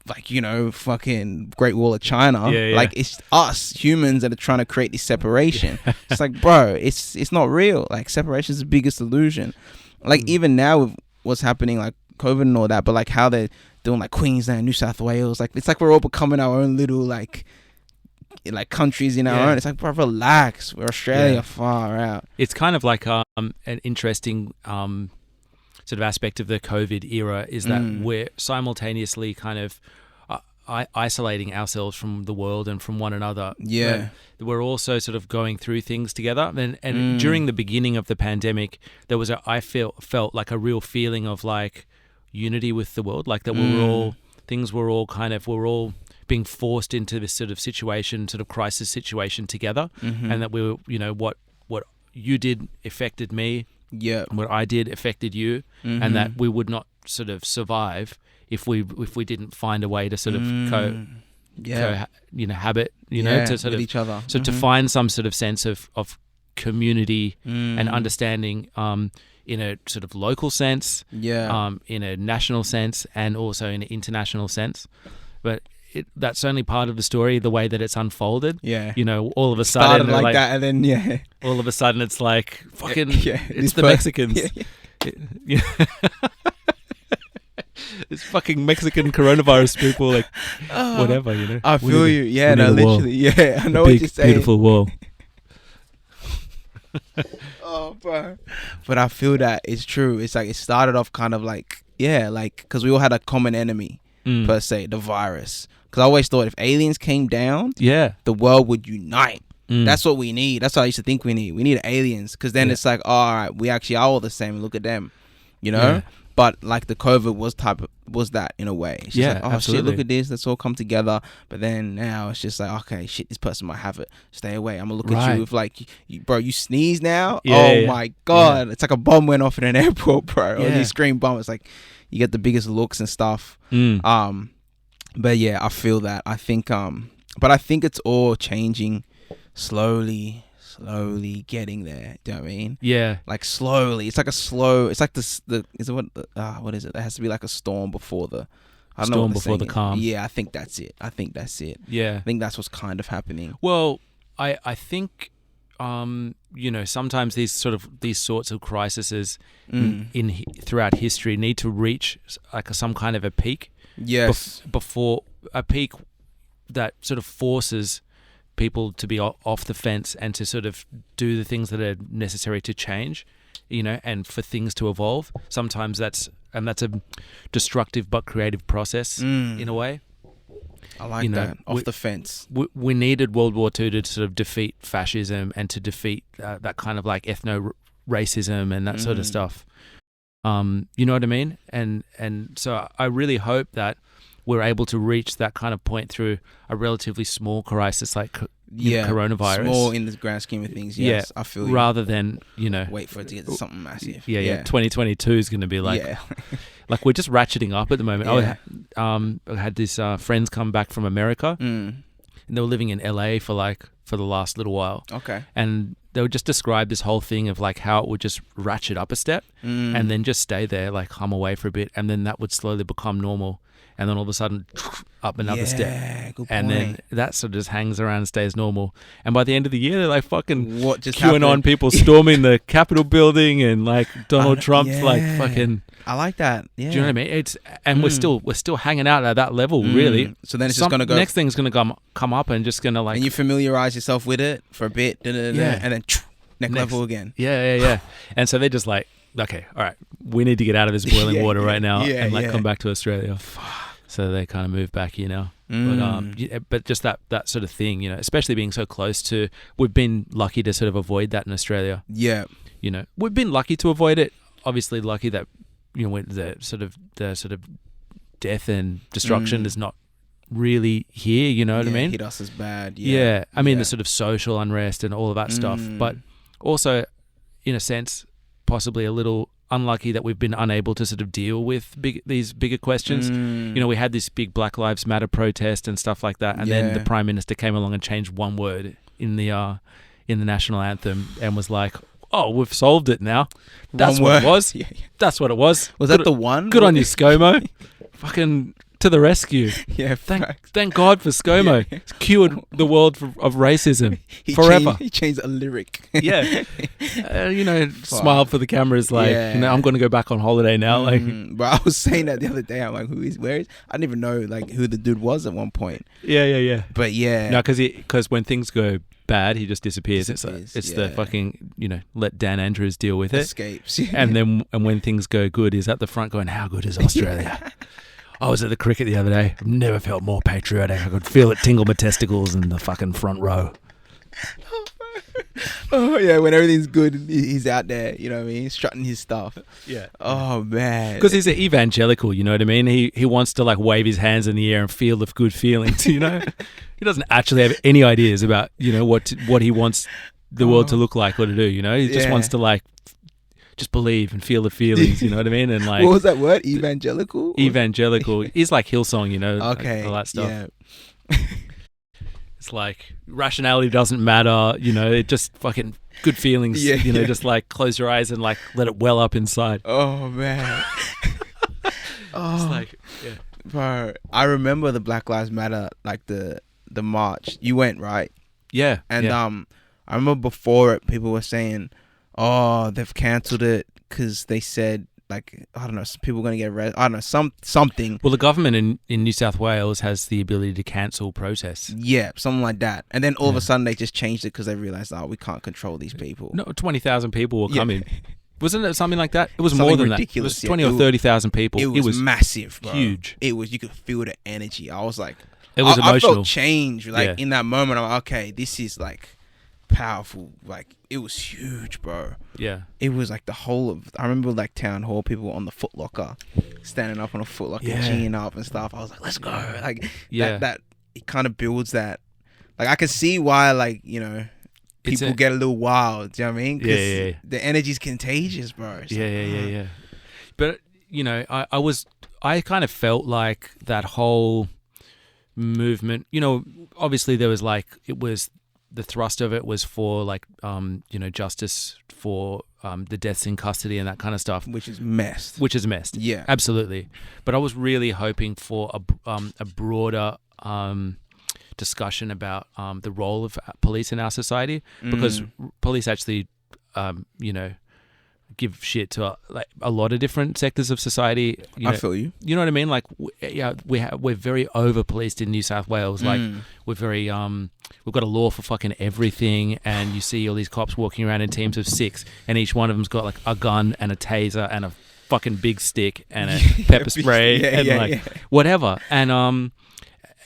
like, you know, fucking Great Wall of China. Like, it's us humans that are trying to create this separation. It's like, bro, it's not real. Like, separation is the biggest illusion. Like, even now with what's happening, like COVID and all that, but like how they're doing like Queensland, New South Wales, like, it's like we're all becoming our own little like countries in our own. It's like, bro, relax. We're Australia, far out. It's kind of like an interesting sort of aspect of the COVID era is that we're simultaneously kind of isolating ourselves from the world and from one another. We're also sort of going through things together. And during the beginning of the pandemic, there was I felt like a real feeling of like unity with the world, like that we're all being forced into this sort of situation, sort of crisis situation together, and that we were, what you did affected me, what I did affected you, and that we would not sort of survive if we didn't find a way to sort of habit, to sort of each other. So to find some sort of sense of community and understanding in a sort of local sense, in a national sense, and also in an international sense. But that's only part of the story, the way that it's unfolded. Yeah. All of a sudden... Started like that, and then, all of a sudden it's like, fucking... it's the Mexicans. Yeah. It's fucking Mexican coronavirus people, like, whatever, I feel you. Yeah, no, literally. Yeah, I know what you're saying. Beautiful wall. Oh, bro. But I feel that it's true. It's like it started off kind of like, because we all had a common enemy, per se, the virus. Because I always thought if aliens came down, the world would unite. That's what we need. That's what I used to think we need. We need aliens. Because then it's like, all right, we actually are all the same. Look at them, Yeah. But like the COVID was that in a way. It's just like, oh absolutely. shit, look at this. Let's all come together. But then now it's just like, okay, shit, this person might have it. Stay away. I'm gonna look at you with like, bro, you sneeze now. My god, it's like a bomb went off in an airport, bro. Or you scream bomb. It's like you get the biggest looks and stuff. But yeah, I feel that. I think but I think it's all changing slowly getting there. Do you know what I mean? Yeah. Like slowly. It's like a slow. It's like what is it? There has to be like a storm before the. I don't know storm before the calm. Yeah, I think that's it. Yeah. I think that's what's kind of happening. Well, I think sometimes these sorts of crises throughout history need to reach like some kind of a peak. Yes. Before a peak that sort of forces people to be off the fence and to sort of do the things that are necessary to change, and for things to evolve. Sometimes that's a destructive but creative process in a way. I like that. Off the fence. We needed World War II to sort of defeat fascism and to defeat that kind of like ethno-racism and that sort of stuff. You know what I mean? And so I really hope that we're able to reach that kind of point through a relatively small crisis like coronavirus. Small in the grand scheme of things, yes. I feel you. Rather than, wait for it to get to something massive. Yeah. 2022 is going to be like... Like we're just ratcheting up at the moment. I had this friends come back from America and they were living in LA for the last little while. Okay. And they would just describe this whole thing of like how it would just ratchet up a step and then just stay there, like hum away for a bit, and then that would slowly become normal. And then all of a sudden, up another step. Good and point. Then that sort of just hangs around and stays normal. And by the end of the year, they're like fucking what just QAnon happened? People storming the Capitol building and like Donald Trump's like fucking... I like that. Yeah. Do you know what I mean? We're still hanging out at that level, really. So then it's just going to go... Next thing's going to come up and just going to like... And you familiarize yourself with it for a bit. And then next level again. Yeah. And so they're just like, okay, all right, we need to get out of this boiling water right now and like come back to Australia. So they kind of move back here now. But just that sort of thing, especially being so close to, we've been lucky to sort of avoid that in Australia. Yeah. We've been lucky to avoid it. Obviously lucky that, when the sort of death and destruction is not really here, you know what I mean? Hit us as bad. Yeah. I mean, the sort of social unrest and all of that stuff, but also in a sense, possibly a little unlucky that we've been unable to sort of deal with these bigger questions. We had this big Black Lives Matter protest and stuff like that, and then the Prime Minister came along and changed one word in the national anthem and was like, "Oh, we've solved it now." That's what it was. That's what it was. Was that the one? Good on you, ScoMo. Fucking to the rescue. Yeah, thank God for ScoMo. It's cured the world of racism forever. He changed a lyric. Smiled for the cameras like, I'm going to go back on holiday now. But I was saying that the other day. I'm like, where is? I didn't even know like who the dude was at one point. Yeah. But no, because when things go bad, he just disappears. It's the fucking let Dan Andrews deal with it. Escapes. And when things go good, he's at the front going, "How good is Australia?" I was at the cricket the other day. I've never felt more patriotic. I could feel it tingle my testicles in the fucking front row. Oh yeah, when everything's good, he's out there. You know what I mean? Strutting his stuff. Yeah. Oh man. Because he's an evangelical. You know what I mean? He wants to like wave his hands in the air and feel the good feelings. You know, he doesn't actually have any ideas about what he wants the world to look like or to do. You know, he just wants to like just believe and feel the feelings. You know what I mean? And like, what was that word? Evangelical. Evangelical. He's like Hillsong. You know, okay, all that stuff. Yeah. It's like rationality doesn't matter, it just fucking good feelings, just like close your eyes and like let it well up inside. Oh man. It's like, yeah. Bro, I remember the Black Lives Matter, like the march. You went, right? Yeah. And I remember before it, people were saying, oh, they've cancelled it because they said, like, I don't know, some people are going to get arrested. I don't know, something. Well, the government in New South Wales has the ability to cancel protests. Yeah, something like that. And then all of a sudden they just changed it because they realized, we can't control these people. No, 20,000 people were coming. Wasn't it something like that? It was something more than ridiculous, that. It was 20 or 30,000 people. It was massive, bro. Huge. It was, you could feel the energy. I was like, it was emotional. I felt change. Like in that moment, I'm like, okay, this is like powerful. Like it was huge, bro. Yeah. It was like the whole of, I remember like town hall, people on the Foot Locker, standing up on a Foot Locker, geeing up and stuff. I was like, let's go. Like that it kind of builds that. Like I can see why, like, people get a little wild. Do you know what I mean? Because the energy's contagious, bro. It's yeah. But I kind of felt like that whole movement, obviously there was like, the thrust of it was for like, justice for the deaths in custody and that kind of stuff. Which is messed. Yeah. Absolutely. But I was really hoping for a broader discussion about the role of police in our society, because police actually, give shit to a lot of different sectors of society. I feel you. You know what I mean? Like, we're very over policed in New South Wales. Like, we're very we've got a law for fucking everything, and you see all these cops walking around in teams of 6, and each one of them's got like a gun and a taser and a fucking big stick and a pepper spray and whatever. And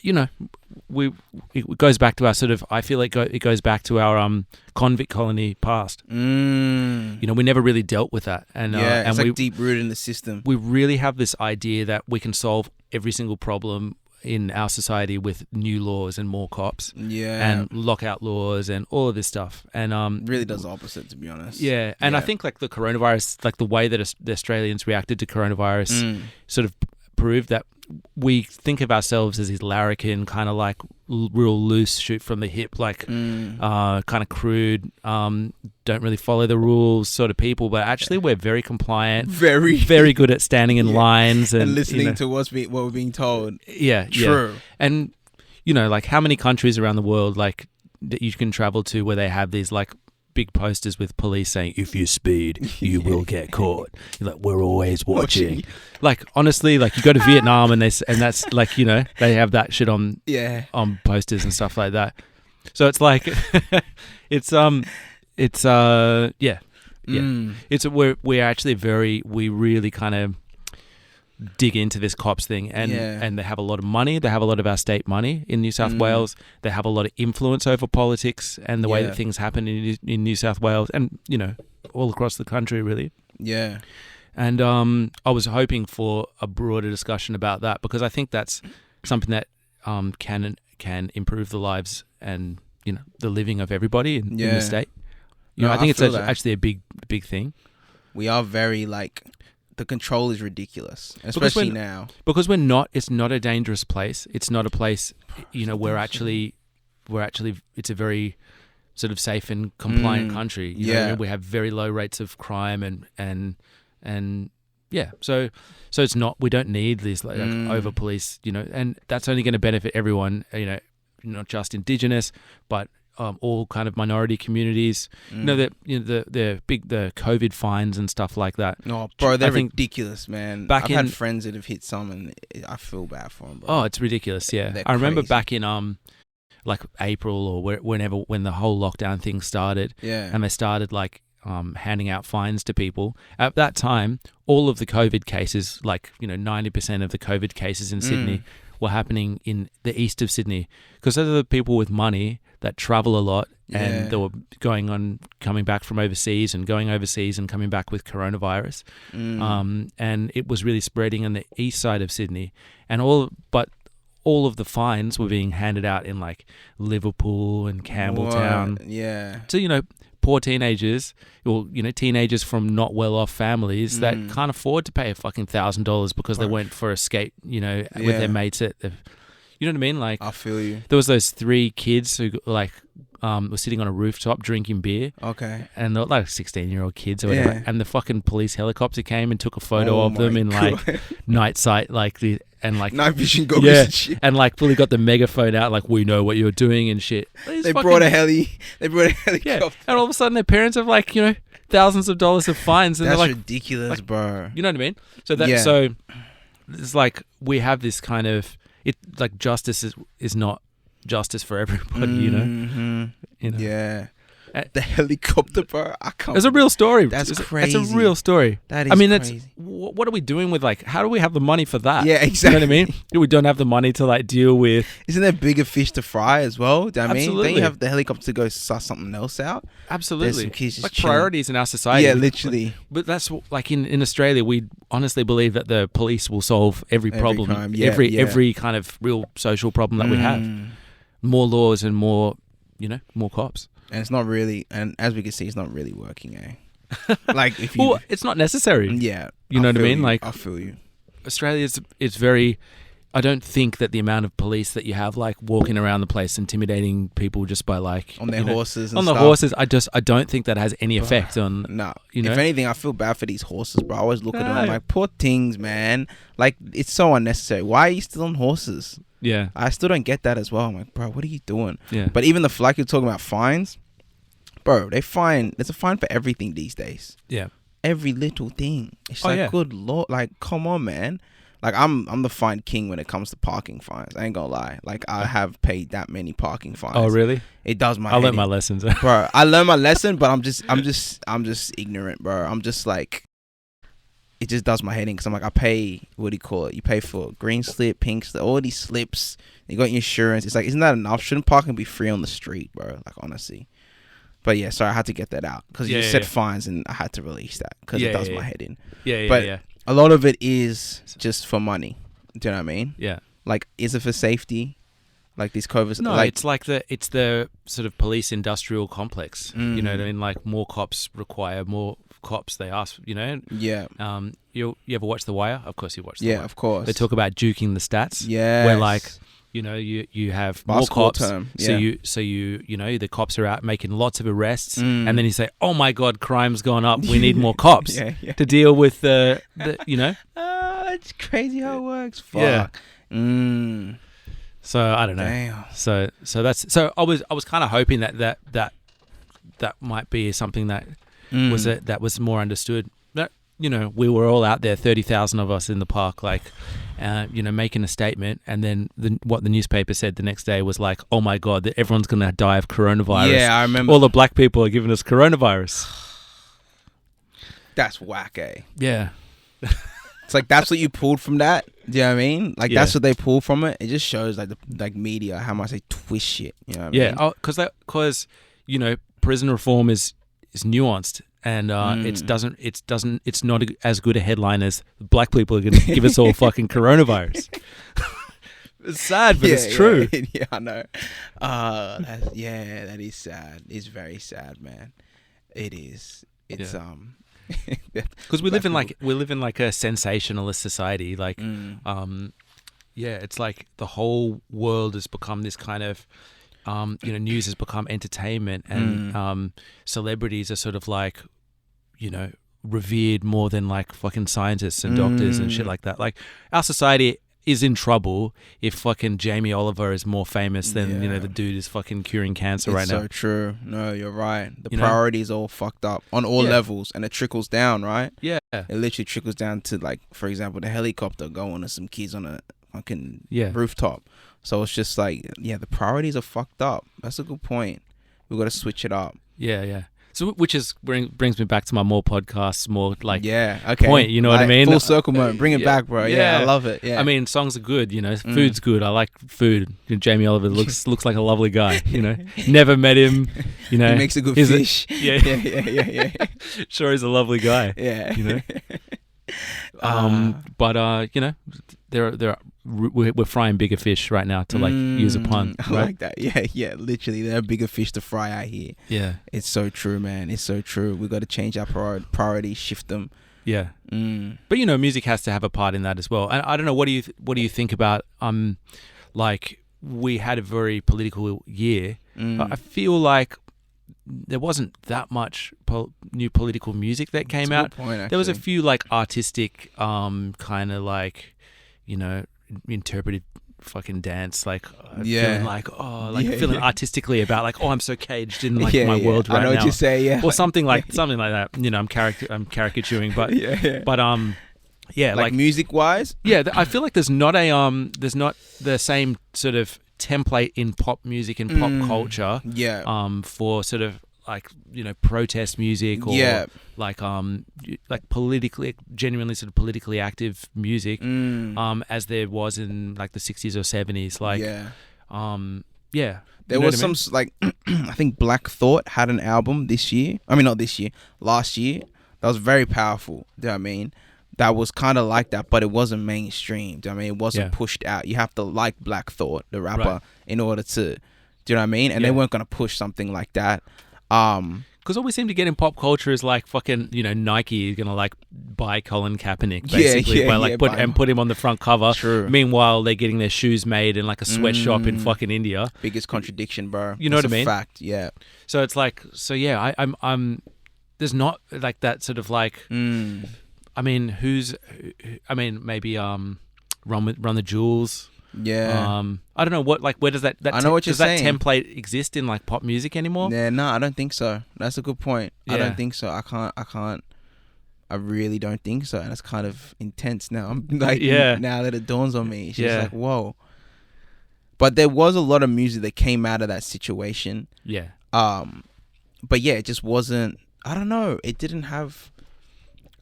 it goes back to our sort of, I feel like it goes back to our convict colony past. We never really dealt with that. And it's like deep rooted in the system. We really have this idea that we can solve every single problem in our society with new laws and more cops and lockout laws and all of this stuff. And really does the opposite, to be honest. And I think like the coronavirus, like the way that the Australians reacted to coronavirus sort of proved that we think of ourselves as these larrikin, kind of like real loose, shoot from the hip, like kind of crude, don't really follow the rules sort of people. But actually, we're very compliant, very good at standing in lines and listening to what we're being told. Yeah, true. And like how many countries around the world like that you can travel to where they have these like big posters with police saying, if you speed, you will get caught. You're like, we're always watching. Like, honestly, like you go to Vietnam and that's like, they have that shit on posters and stuff like that. So it's like, we're actually we really kind of dig into this cops thing, and they have a lot of money. They have a lot of our state money in New South Wales. They have a lot of influence over politics and the way that things happen in New South Wales and, all across the country, really. Yeah. And I was hoping for a broader discussion about that, because I think that's something that can improve the lives and, the living of everybody in the state. I think it's actually a big thing. We are very like... The control is ridiculous, especially now. Because it's not a dangerous place. It's not a place, we're actually, it's a very sort of safe and compliant country. You know what I mean? We have very low rates of crime and so it's not, we don't need this like over police, and that's only going to benefit everyone, not just Indigenous, but all kind of minority communities. The COVID fines and stuff like that. Oh, bro, they're ridiculous, man. I've had friends that have hit some, and I feel bad for them, bro. Oh, it's ridiculous. Yeah, I remember back in like April or when the whole lockdown thing started. Yeah, and they started like handing out fines to people. At that time, all of the COVID cases, like 90% of the COVID cases in Sydney, were happening in the east of Sydney, because those are the people with money that travel a lot, and they were coming back from overseas and going overseas and coming back with coronavirus. And it was really spreading on the east side of Sydney, and all of the fines were being handed out in like Liverpool and Campbelltown. What? Yeah. So, poor teenagers, or, teenagers from not well-off families that can't afford to pay a fucking $1,000 because they went for a skate, with their mates at the... You know what I mean? Like, I feel you. There was those 3 kids who were sitting on a rooftop drinking beer. Okay. And they're like 16-year-old kids or whatever. Yeah. And the fucking police helicopter came and took a photo of them in like night sight, night vision goggles and shit. And like fully got the megaphone out, like, we know what you're doing and shit. They brought a helicopter. Yeah. And all of a sudden their parents have like, thousands of dollars of fines, and that's they're like, ridiculous, bro. You know what I mean? So it's like we have this kind of justice is not justice for everybody, Yeah. The helicopter, bro. I can't. It's a real story. That's crazy. It's a real story. That is crazy. What are we doing with how do we have the money for that? Yeah, exactly. You know what I mean? We don't have the money to deal with. Isn't there bigger fish to fry as well? Do you know what I mean? Absolutely. Don't you have the helicopter to go suss something else out? Absolutely. Kids like priorities in our society. Yeah, literally. But that's like in Australia, we honestly believe that the police will solve every problem, every kind of real social problem that we have. More laws and more cops. And it's not really, and as we can see, it's not really working, Like if you, well, it's not necessary. Yeah, you know what I mean. Like, I feel you. Australia is very. I don't think that the amount of police that you have walking around the place intimidating people just by on their horses. On the horses, I don't think that has any effect on. No, if anything, I feel bad for these horses, bro. I always look at them like, poor things, man. Like, it's so unnecessary. Why are you still on horses? Yeah, I still don't get that as well. I'm like, bro, what are you doing? Yeah, but even like you're talking about fines. Bro, there's a fine for everything these days. Yeah. Every little thing. It's good lord. Like, come on, man. Like, I'm the fine king when it comes to parking fines. I ain't gonna lie. Like, I have paid that many parking fines. Oh, really? It does my I learned my lessons. Bro, I learned my lesson, but I'm just ignorant, bro. I'm just like, it just does my head in because I'm like, I pay, what do you call it? You pay for green slip, pink slip, all these slips. You got your insurance. It's like, isn't that enough? Shouldn't parking be free on the street, bro? Like, honestly. But yeah, sorry, I had to get that out because you said fines and I had to release that because it does my head in. But a lot of it is just for money. Do you know what I mean? Yeah. Like, is it for safety? Like these COVID? No, it's the sort of police industrial complex. You know what I mean? Like, more cops require more cops. They ask, Yeah. You ever watch The Wire? Of course you watch The Wire. Yeah, of course. They talk about juking the stats. Yeah. Where you have basketball more cops, term. So the cops are out making lots of arrests, and then you say, "Oh my God, crime's gone up. We need more cops to deal with the." It's crazy how it works. Fuck. Yeah. So I don't know. Damn. So I was kind of hoping that might be something that was more understood. That we were all out there, 30,000 of us in the park, making a statement, and then what the newspaper said the next day was like, "Oh my God, that everyone's gonna die of coronavirus." Yeah, I remember. All the black people are giving us coronavirus. That's whack, Yeah. It's like, that's what you pulled from that. Do you know what I mean? Like, that's what they pulled from it. It just shows like media how much they twist shit. You know what I mean? Yeah, because prison reform is nuanced. And it's not as good a headline as black people are going to give us all fucking coronavirus. It's sad, but it's true. Yeah, I know. That is sad. It's very sad, man. It is. It's because we live in like a sensationalist society. Like, it's like the whole world has become this kind of. News has become entertainment, and celebrities are sort of like, revered more than like fucking scientists and doctors and shit like that. Like, our society is in trouble if fucking Jamie Oliver is more famous than the dude is fucking curing cancer right now. It's so true. No, you're right. The priorities all fucked up on all levels, and it trickles down, right? Yeah, it literally trickles down to, like, for example, the helicopter going to some kids on a fucking rooftop. So it's just like, the priorities are fucked up. That's a good point. We've got to switch it up. Yeah. So which is brings me back to my more podcasts, more like okay. point. You know what I mean? Full circle moment. Bring it back, bro. Yeah, I love it. Yeah. I mean, songs are good. You know, food's good. I like food. Jamie Oliver looks like a lovely guy. You know, never met him. You know, he makes a good fish. Yeah. Sure, he's a lovely guy. Yeah. You know. But you know, we're frying bigger fish right now, to like use a pun. I like that. Yeah. Literally, there are bigger fish to fry out here. Yeah, it's so true, man. It's so true. We got to change our priorities, shift them. Yeah. But you know, music has to have a part in that as well. And I don't know, what do you think about like, we had a very political year. I feel like there wasn't that much new political music that came out. Point, there was a few like artistic kind of like, you know, interpretive fucking dance, like feeling like feeling artistically about like, oh, I'm so caged in like my world right now. I know what you say, or something like that. You know, I'm caricaturing, but like music wise, I feel like there's not the same sort of template in pop music and pop culture for sort of like, you know, protest music or like politically, genuinely sort of politically active music as there was in like the 60s or 70s, like there was some like I think Black Thought had an album last year that was very powerful. Do you know what I mean? That was kind of like that, but it wasn't mainstream. Do you know what I mean? It wasn't pushed out. You have to like Black Thought, the rapper, in order to, do you know what I mean? And they weren't going to push something like that. Because all we seem to get in pop culture is like fucking, you know, Nike is gonna like buy Colin Kaepernick basically put him on the front cover. True. Meanwhile, they're getting their shoes made in like a sweatshop in fucking India. Biggest contradiction, bro. You know what I mean? Fact, yeah. So it's like, I'm there's not like that sort of like. I mean, maybe Run the Jewels. Yeah. I don't know where does that I know what you're saying. That template exist in like pop music anymore? Yeah, no, I don't think so. That's a good point. I don't think so. I really don't think so. And it's kind of intense now. I'm like, now that it dawns on me, it's just like, whoa. But there was a lot of music that came out of that situation. Yeah. But yeah, it just wasn't, I don't know. It didn't have,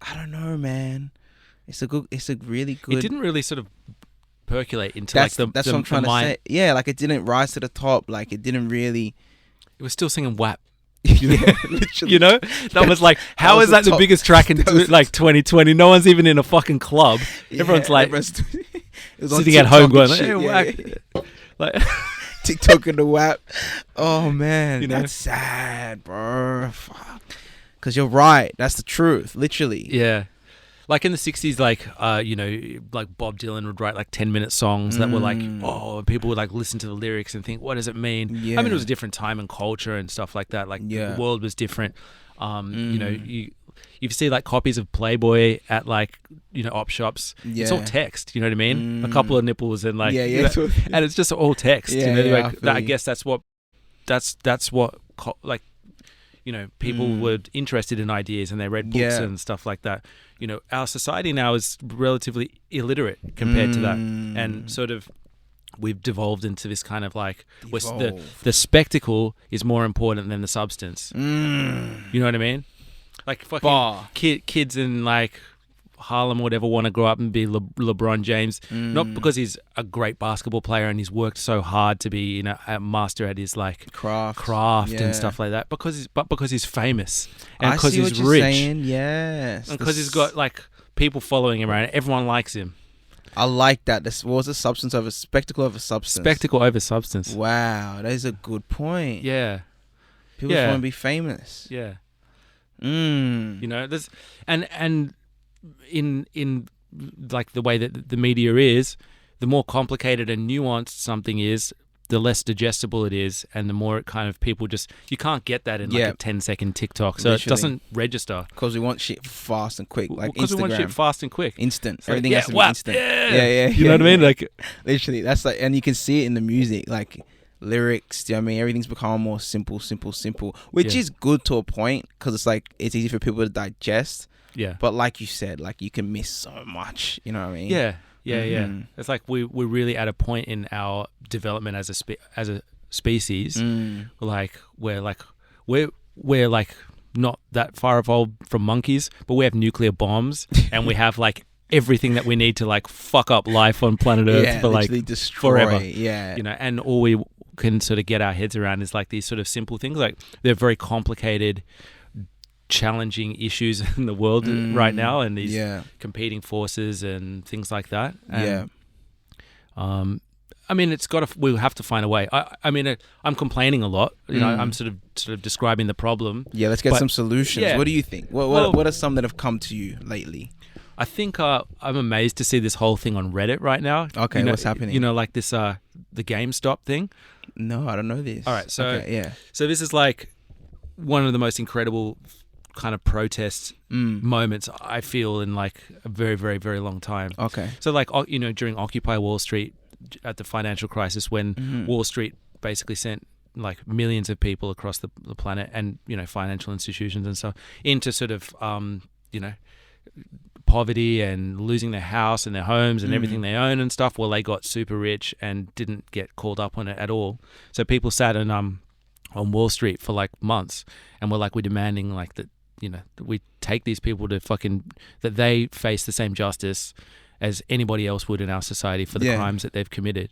I don't know, man. It's a really good. It didn't really sort of percolate into that's what I'm trying to say. Yeah, like it didn't rise to the top. Like it didn't really. It was still singing WAP. Literally. You know, that was like, how is that the biggest track in like 2020? No one's even in a fucking club. Everyone's like sitting at home going, like TikTok and the WAP. Oh man, that's sad, bro. Because you're right. That's the truth. Literally. Yeah. Like in the 60s, like, you know, like Bob Dylan would write like 10-minute songs that were like, oh, people would like listen to the lyrics and think, what does it mean? Yeah. I mean, it was a different time and culture and stuff like that. Like the world was different. You know, you see like copies of Playboy at like, you know, op shops. Yeah. It's all text, you know what I mean? A couple of nipples and like, you know, and it's just all text. Yeah, you know, yeah, like, I guess that's what like, you know, people were interested in ideas and they read books and stuff like that. You know, our society now is relatively illiterate compared to that, and sort of we've devolved into this kind of like where the spectacle is more important than the substance. You know what I mean? Like fucking kids in like Harlem or whatever want to grow up and be LeBron James, not because he's a great basketball player and he's worked so hard to be, you know, a master at his like craft and stuff like that, because he's famous and because he's rich. Yes, and because he's got like people following him around. Everyone likes him. I like that. This was a substance over spectacle over substance. Spectacle over substance. Wow, that is a good point. Yeah, people just want to be famous. Yeah. You know, there's and in like the way that the media is, the more complicated and nuanced something is, the less digestible it is, and the more it kind of people just, you can't get that in like a 10-second TikTok, so it doesn't register. Because we want shit fast and quick, like because we want shit fast and quick, instant. So everything has to be instant. Yeah. You know what I mean? Like literally, that's like, and you can see it in the music, like lyrics. Do you know what I mean? Everything's become more simple, which is good to a point, because it's like it's easy for people to digest. Yeah. But like you said, like you can miss so much. You know what I mean? Yeah. It's like we're really at a point in our development as a species, like we're like not that far evolved from monkeys, but we have nuclear bombs and we have like everything that we need to like fuck up life on planet Earth for like forever. Yeah. You know, and all we can sort of get our heads around is like these sort of simple things. Like they're very complicated, challenging issues in the world right now, and these competing forces and things like that. And, I mean, we'll have to find a way. I mean, I'm complaining a lot. You know, I'm sort of describing the problem. Yeah, let's get some solutions. Yeah. What do you think? What are some that have come to you lately? I think I'm amazed to see this whole thing on Reddit right now. Okay, you know, what's happening? You know, like this, the GameStop thing. No, I don't know this. All right, so so this is like one of the most incredible kind of protest moments I feel in like a very, very, very long time. Okay. So like, you know, during Occupy Wall Street at the financial crisis, when Wall Street basically sent like millions of people across the planet and, you know, financial institutions and so into sort of, you know, poverty and losing their house and their homes and everything they own and stuff. Well, they got super rich and didn't get called up on it at all. So people sat on Wall Street for like months and were like, we're demanding like that, you know, that we take these people to that they face the same justice as anybody else would in our society for the crimes that they've committed.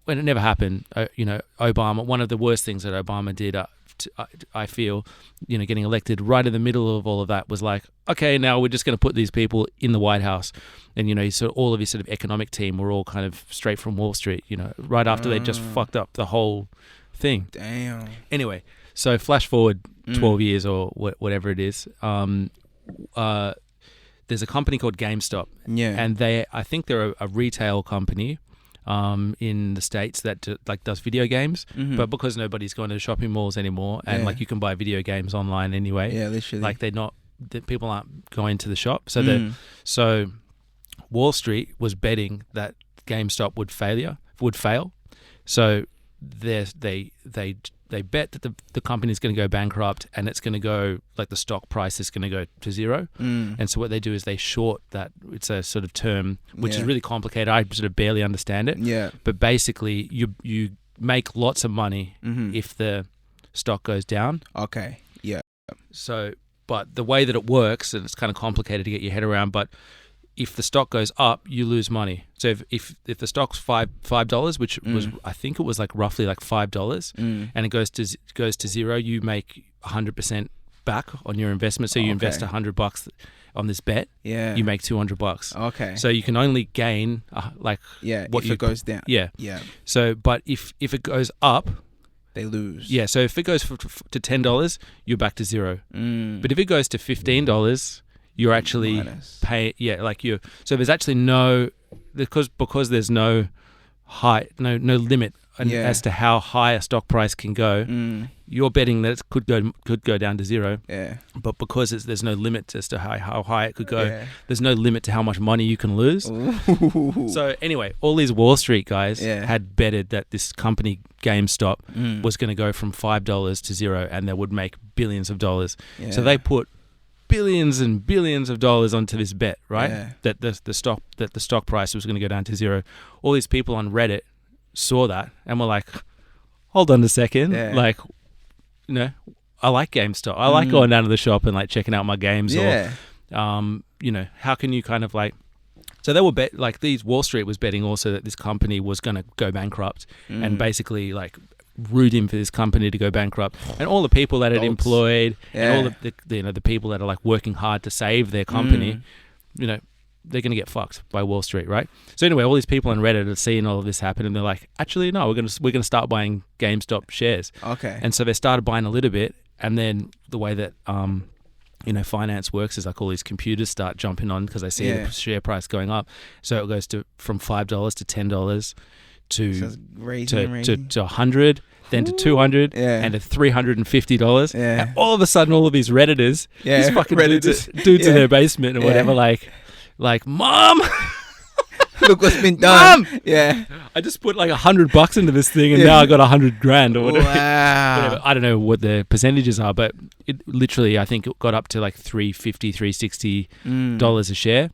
When it never happened, you know, Obama, one of the worst things that Obama did, I feel, you know, getting elected right in the middle of all of that was like, okay, now we're just going to put these people in the White House. And, you know, so all of his sort of economic team were all kind of straight from Wall Street, you know, right after they just fucked up the whole thing. Damn. Anyway, so flash forward 12 years or whatever it is. There's a company called GameStop. Yeah. And I think they're a retail company in the States that does video games, but because nobody's going to shopping malls anymore, and like you can buy video games online anyway. Yeah, literally. Like people aren't going to the shop, so Wall Street was betting that GameStop would fail. So they bet that the company is going to go bankrupt and it's going to go, like the stock price is going to go to zero. And so what they do is they short that. It's a sort of term which is really complicated. I sort of barely understand it. Yeah. But basically you make lots of money if the stock goes down. Okay. Yeah. So, but the way that it works, and it's kind of complicated to get your head around, but if the stock goes up, you lose money. So if the stock's $5, which was, I think it was like roughly like $5, and it goes to zero, you make 100% back on your investment. So you invest $100 on this bet. Yeah. You make $200. Okay. So you can only gain what if it goes down. Yeah. Yeah. So, but if it goes up, they lose. Yeah. So if it goes to $10, you're back to zero. But if it goes to $15, you're actually pay. Yeah. Like so there's actually because there's no height, no limit as to how high a stock price can go. You're betting that it could go down to zero. Yeah. But because there's no limit as to how high it could go, there's no limit to how much money you can lose. Ooh. So anyway, all these Wall Street guys had betted that this company GameStop was going to go from $5 to zero, and they would make billions of dollars. Yeah. So they put billions and billions of dollars onto this bet, right? Yeah. That the stock price was going to go down to zero. All these people on Reddit saw that and were like, hold on a second. Yeah. Like, you know, I like GameStop. I like going down to the shop and like checking out my games. Yeah. Or, you know, how can you kind of like, so they were Wall Street was betting also that this company was going to go bankrupt and basically like rooting for this company to go bankrupt, and all the people that it employed and all the people that are like working hard to save their company, you know, they're going to get fucked by Wall Street, right? So anyway, all these people on Reddit are seeing all of this happen, and they're like, actually, no, we're going to start buying GameStop shares. Okay. And so they started buying a little bit, and then the way that you know, finance works is like all these computers start jumping on because they see the share price going up. So it goes from $5 to $10 to 100, then to 200, and to $350. Yeah. And all of a sudden, all of these Redditors, these fucking dudes in their basement or whatever, like, Mom, look what's been done. Mom! Yeah. I just put like $100 into this thing, and now I got $100,000 or whatever. Wow. Whatever. I don't know what the percentages are, but it literally, I think it got up to like $350, $360 a share.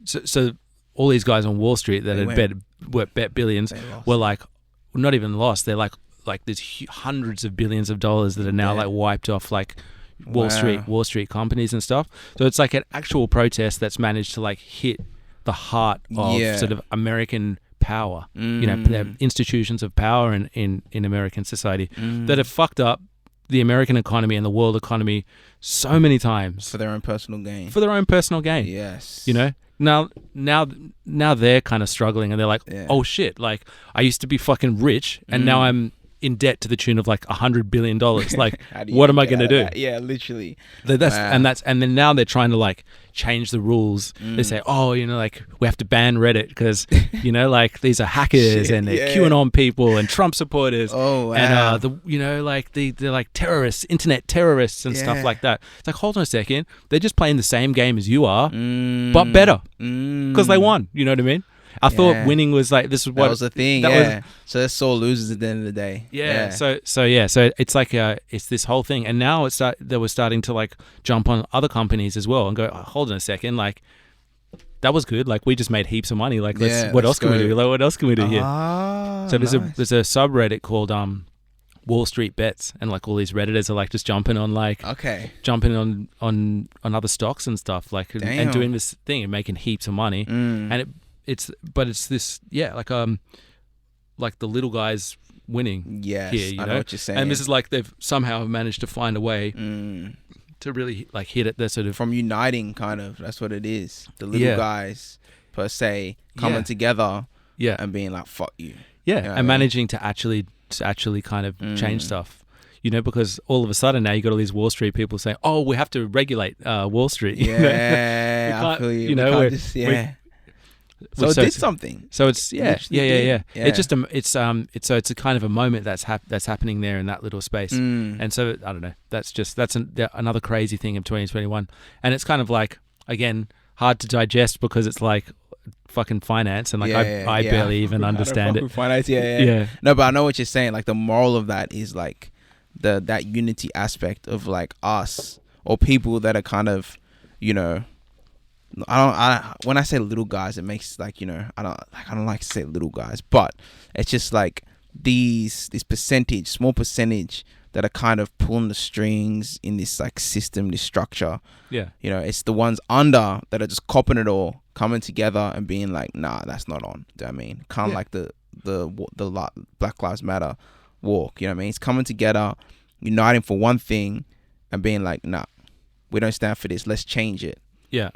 So all these guys on Wall Street that had bet billions were like, not even lost. They're like there's hundreds of billions of dollars that are now like wiped off like Wall Street companies and stuff. So it's like an actual protest that's managed to like hit the heart of sort of American power, the institutions of power in American society that have fucked up the American economy and the world economy so many times for their own personal gain. Yes. Now they're kind of struggling and they're like, oh shit, like I used to be fucking rich and now I'm in debt to the tune of like $100 billion. Like, what am I going to do? Yeah, literally. And then now they're trying to like change the rules. They say, oh, like we have to ban Reddit because, like these are hackers and they're QAnon people and Trump supporters. Oh, wow. And, like they're like terrorists, internet terrorists and stuff like that. It's like, hold on a second. They're just playing the same game as you are, but better because they won. You know what I mean? I thought winning was like this was what that was the thing. So they're sore losers at the end of the day. So it's like it's this whole thing, and now they were starting to like jump on other companies as well and go, oh, hold on a second, like that was good, like we just made heaps of money, like what else can we do? Like what else can we do here? So there's a subreddit called Wall Street Bets, and like all these Redditors are like just jumping on other stocks and stuff, like and doing this thing and making heaps of money, and it's this like the little guys winning here, I know what you're saying. And this is like they've somehow managed to find a way to really like hit it. They're sort of from uniting, kind of. That's what it is. The little guys per se coming together, and being like, "Fuck you." Yeah, and managing to actually kind of change stuff. Because all of a sudden now you got all these Wall Street people saying, "Oh, we have to regulate Wall Street." Yeah, I feel you. So it did something. So it's It's just it's a kind of a moment that's happening there in that little space. And so I don't know. That's another crazy thing of 2021. And it's kind of like, again, hard to digest because it's like fucking finance and like I barely even understand it. Finance, No, but I know what you're saying. Like the moral of that is like that unity aspect of like us or people that are kind of, when I say little guys, it makes like, I don't like to say little guys, but it's just like these small percentage that are kind of pulling the strings in this like system, this structure. Yeah. It's the ones under that are just copping it all, coming together and being like, nah, that's not on. Do you know what I mean? Kind of like the Black Lives Matter walk. You know what I mean? It's coming together, uniting for one thing and being like, nah, we don't stand for this. Let's change it. Yeah.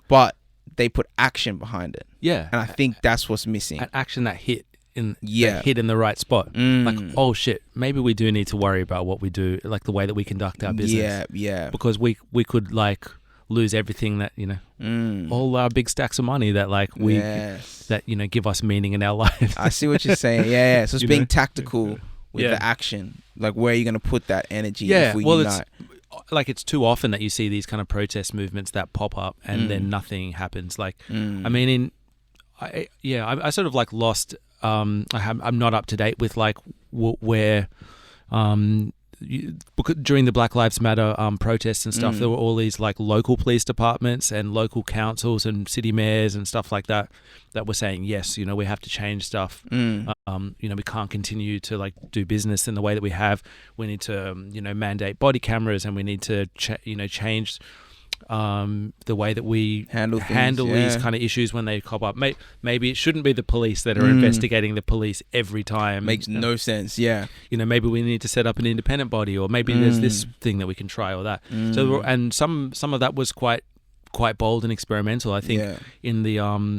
But they put action behind it. Yeah. And I think that's what's missing. An action that hit in the right spot. Like, oh shit, maybe we do need to worry about what we do, like the way that we conduct our business. Yeah. Because we could like lose everything that, all our big stacks of money that like that, give us meaning in our life. I see what you're saying. Yeah. So it's being tactical with the action. Like where are you going to put that energy if we unite? It's too often that you see these kind of protest movements that pop up and then nothing happens. Like, I mean, I sort of like lost. I'm not up to date with like where, during the Black Lives Matter protests and stuff, there were all these like local police departments and local councils and city mayors and stuff like that were saying, yes, we have to change stuff. We can't continue to like do business in the way that we have. We need to, mandate body cameras and we need to, change the way that we handle these kind of issues when they pop up. Maybe it shouldn't be the police that are investigating the police every time. Makes no sense. Yeah. Maybe we need to set up an independent body, or maybe there's this thing that we can try or that. So, and some of that was quite bold and experimental. I think in the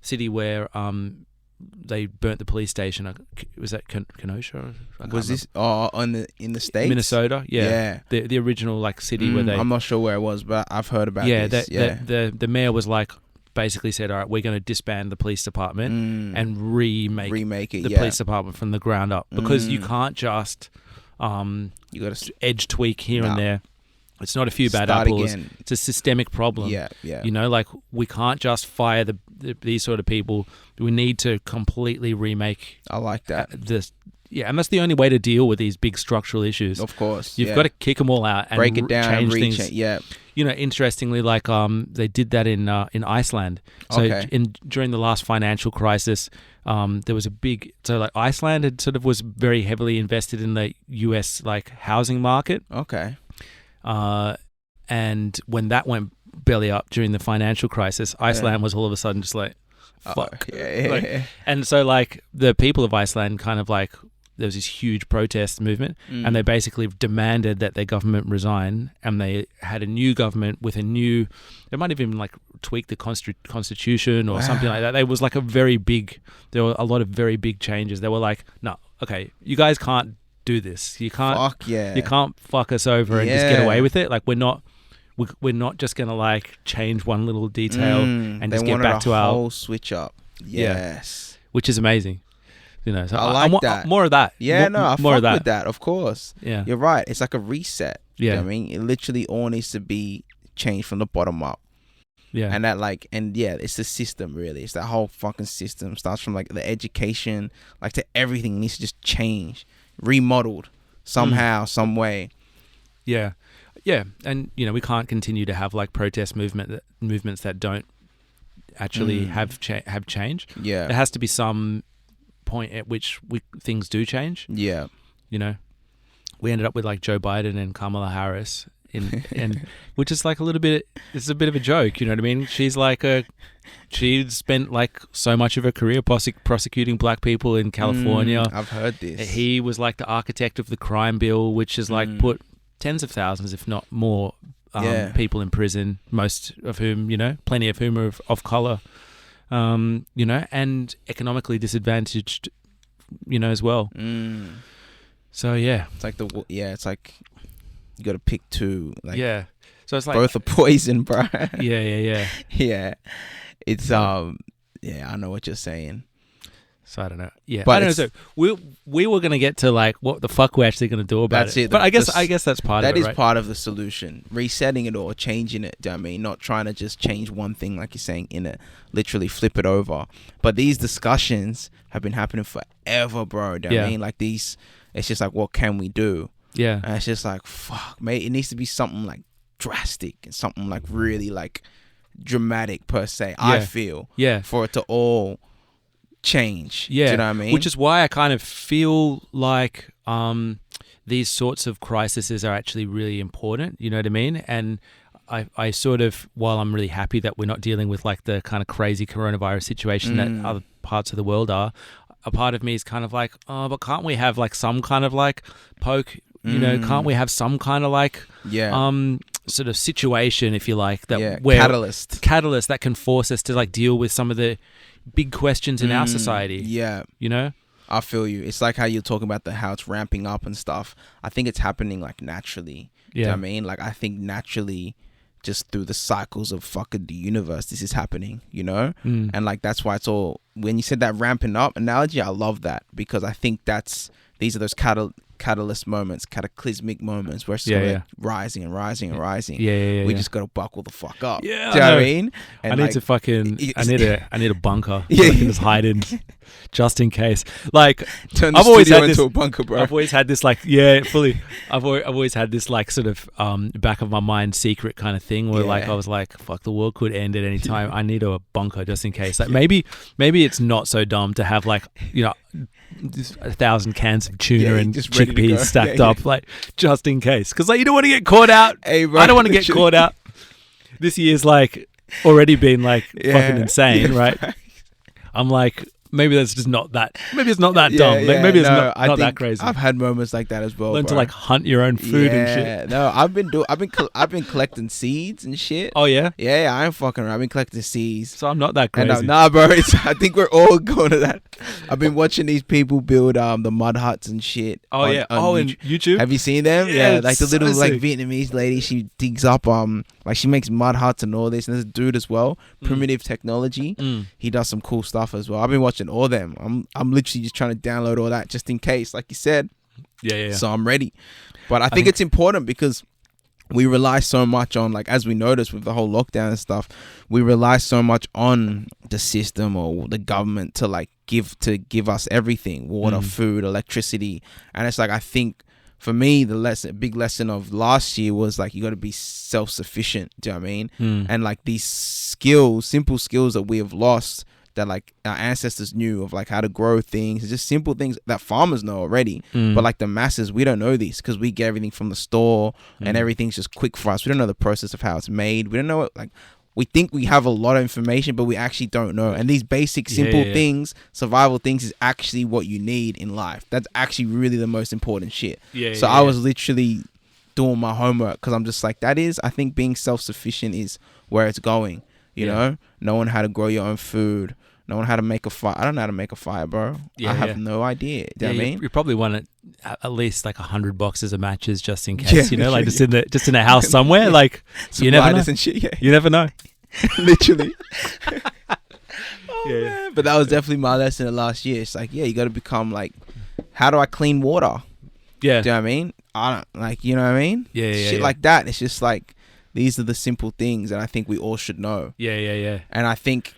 city where they burnt the police station. Was that Kenosha? Was this in the States? Minnesota, yeah. The original like city where they. I'm not sure where it was, but I've heard about this. The mayor was like basically said, all right, we're going to disband the police department and remake the police department from the ground up, because you can't just you got to edge tweak here and there. It's not a few bad apples. Again. It's a systemic problem. Yeah. Like we can't just fire these sort of people. We need to completely remake. I like that. Yeah, and that's the only way to deal with these big structural issues. Of course. You've got to kick them all out and break it down, change reach things. it. Yeah. You know, interestingly, like they did that in Iceland. So during the last financial crisis, there was a big. So like Iceland had sort of was very heavily invested in the US like housing market. Okay. And when that went belly up during the financial crisis, Iceland was all of a sudden just like, fuck. And so like the people of Iceland kind of like, there was this huge protest movement and they basically demanded that their government resign, and they had a new government with a new, they might have even like tweaked the constitution or something like that. There was like there were a lot of very big changes. They were like, no, okay, you guys can't do this. You can't, you can't fuck us over and just get away with it. Like we're not just going to like change one little detail and just get back to our whole switch up. Yes. Which is amazing. You know, so I like that. More of that. Yeah, I more fuck with that, of course. Yeah. You're right. It's like a reset. Yeah. You know what I mean? It literally all needs to be changed from the bottom up. Yeah. And that like, and yeah, it's the system really. It's that whole fucking system. Starts from like the education, like to everything needs to just change, remodeled somehow, some way. Yeah. Yeah. And, you know, we can't continue to have like protest movements that don't actually have change. Yeah. There has to be some point at which things do change. Yeah. You know, we ended up with like Joe Biden and Kamala Harris and which is like it's a bit of a joke, you know what I mean? She's like she spent like so much of her career prosecuting black people in California. I've heard this. He was like the architect of the crime bill, which has like put tens of thousands, if not more, people in prison, most of whom, you know, plenty of whom are of color. You know, and economically disadvantaged, you know, as well. So yeah, it's like it's like you got to pick two. Like so it's like both are poison, bro. Yeah. It's I know what you're saying. So I don't know. Yeah, but I don't know. So we were gonna get to like what the fuck we're actually gonna do about it. But I guess that's part of it. That is part of the solution. Resetting it or changing it. Do you know what I mean? Not trying to just change one thing like you're saying in it. Literally flip it over. But these discussions have been happening forever, bro. Do you know what I mean? Like these, it's just like, what can we do? Yeah. And it's just like, fuck, mate. It needs to be something like drastic and something like really like dramatic per se. I feel. Yeah. For it to all change. Yeah. Do you know what I mean? Which is why I kind of feel like these sorts of crises are actually really important. You know what I mean? And I sort of, while I'm really happy that we're not dealing with like the kind of crazy coronavirus situation that other parts of the world are, a part of me is kind of like, oh, but can't we have like some kind of like poke, you know, can't we have some kind of like sort of situation, if you like, that where catalyst that can force us to like deal with some of the big questions in our society. Yeah. You know? I feel you. It's like how you're talking about how it's ramping up and stuff. I think it's happening like naturally. Yeah. Do you know what I mean? Like I think naturally, just through the cycles of fucking the universe, this is happening, you know? And like that's why it's all, when you said that ramping up analogy, I love that, because I think these are those catalyst moments, cataclysmic moments where it's like rising and rising and rising. We just gotta buckle the fuck up. Yeah, do you know what I mean? And I need to fucking I need a bunker. I can just hide in just in case. Like turn the studio into a bunker, bro. I've always had this like fully. I've always had this like sort of back of my mind secret kind of thing where like I was like, fuck, the world could end at any time. I need a bunker just in case. Like maybe it's not so dumb to have like, you know, 1,000 cans of tuna and chickpeas stacked up, like just in case, because like you don't want to get caught out. Hey, bro, I don't want to get caught out. This year's like already been like fucking insane, right? I'm like, maybe that's just not that. Maybe it's not that dumb. Like, maybe it's not that crazy. I've had moments like that as well. Learn to like hunt your own food and shit. No, I've been collecting seeds and shit. Oh yeah. Yeah, I ain't fucking around. I've been collecting seeds. So I'm not that crazy. Nah, bro. I think we're all going to that. I've been watching these people build the mud huts and shit. Oh on YouTube. Have you seen them? Yeah, like the little like Vietnamese lady. She digs up like she makes mud huts and all this. And there's a dude as well, primitive technology. He does some cool stuff as well. I've been watching all of them. I'm literally just trying to download all that just in case, like you said. Yeah. So I'm ready. But I think it's important because we rely so much on, like, as we noticed with the whole lockdown and stuff, we rely so much on the system or the government to like give us everything: water, food, electricity. And it's like, I think for me, the big lesson of last year was like, you got to be self-sufficient. Do you know what I mean? And like these skills, simple skills that we have lost, that like our ancestors knew, of like how to grow things. It's just simple things that farmers know already. But like the masses, we don't know these because we get everything from the store and everything's just quick for us. We don't know the process of how it's made. We don't know it, like, we think we have a lot of information, but we actually don't know. And these basic, simple things, survival things, is actually what you need in life. That's actually really the most important shit. I was literally doing my homework because I'm just like, I think being self-sufficient is where it's going. You know, knowing how to grow your own food, knowing how to make a fire. I don't know how to make a fire, bro. I have no idea. Do you know what I mean? You probably want at least like 100 boxes of matches just in case, like just in a house somewhere. Like, you never know. And shit, You never know. Literally. Man. But that was definitely my lesson of last year. It's like, you got to become like, how do I clean water? Yeah. Do you know what I mean? I don't, like, you know what I mean? Shit like that. It's just like, these are the simple things that I think we all should know. Yeah. And I think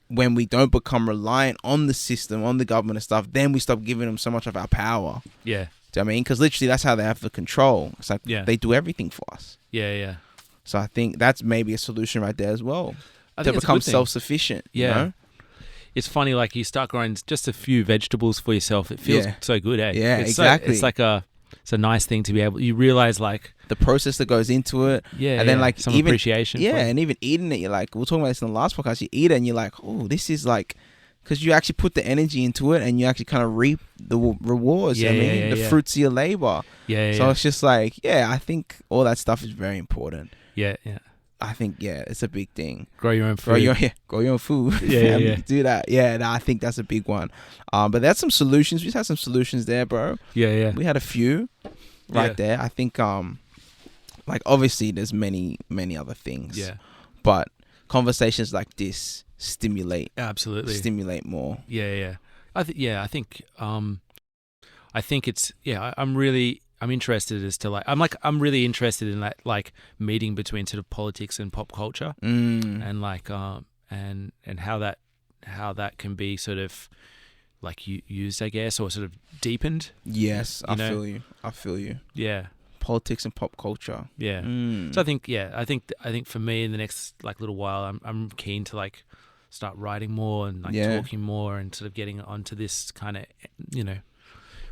when we don't become reliant on the system, on the government and stuff, then we stop giving them so much of our power. Yeah. Do you know what I mean? Because literally that's how they have the control. It's like, they do everything for us. Yeah. So I think that's maybe a solution right there as well. To become self-sufficient. Yeah. You know? It's funny, like you start growing just a few vegetables for yourself. It feels so good, eh? Yeah, exactly. It's like it's a nice thing to be able, you realize like the process that goes into it. Yeah. And then like some even appreciation. Yeah. And even eating it, you're like, we were talking about this in the last podcast, you eat it and you're like, oh, this is like, because you actually put the energy into it and you actually kind of reap the rewards. The fruits of your labor. So it's just like, I think all that stuff is very important. Yeah. I think, it's a big thing. Grow your own food. Grow your own food. Yeah. Do that. I think that's a big one. But that's some solutions. We just had some solutions there, bro. Yeah. We had a few right there. I think, like, obviously there's many, many other things. Yeah. But conversations like this stimulate more. Yeah. I think it's, I'm interested as to like, I'm really interested in that, like, meeting between sort of politics and pop culture, and like, and how that can be sort of like used, I guess, or sort of deepened. Yes, I feel you. Yeah. Politics and pop culture. Yeah. So I think for me in the next like little while, I'm keen to like start writing more and like talking more and sort of getting onto this kind of,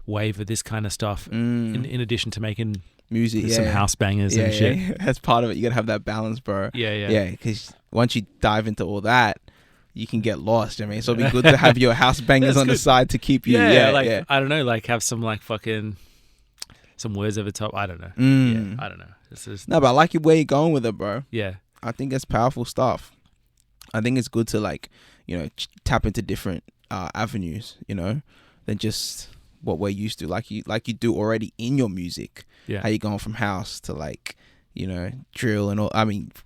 wave of this kind of stuff, in addition to making music, some house bangers and shit. Yeah. That's part of it. You gotta have that balance, bro. Yeah. Because once you dive into all that, you can get lost. I mean, so it'd be good to have your house bangers on the side to keep you. I don't know, like have some like fucking some words over the top. I don't know. Yeah, I don't know. No, but I like where you're going with it, bro. Yeah, I think it's powerful stuff. I think it's good to like, tap into different avenues, than just what we're used to, like you do already in your music. Yeah, how you going from house to like, drill and all,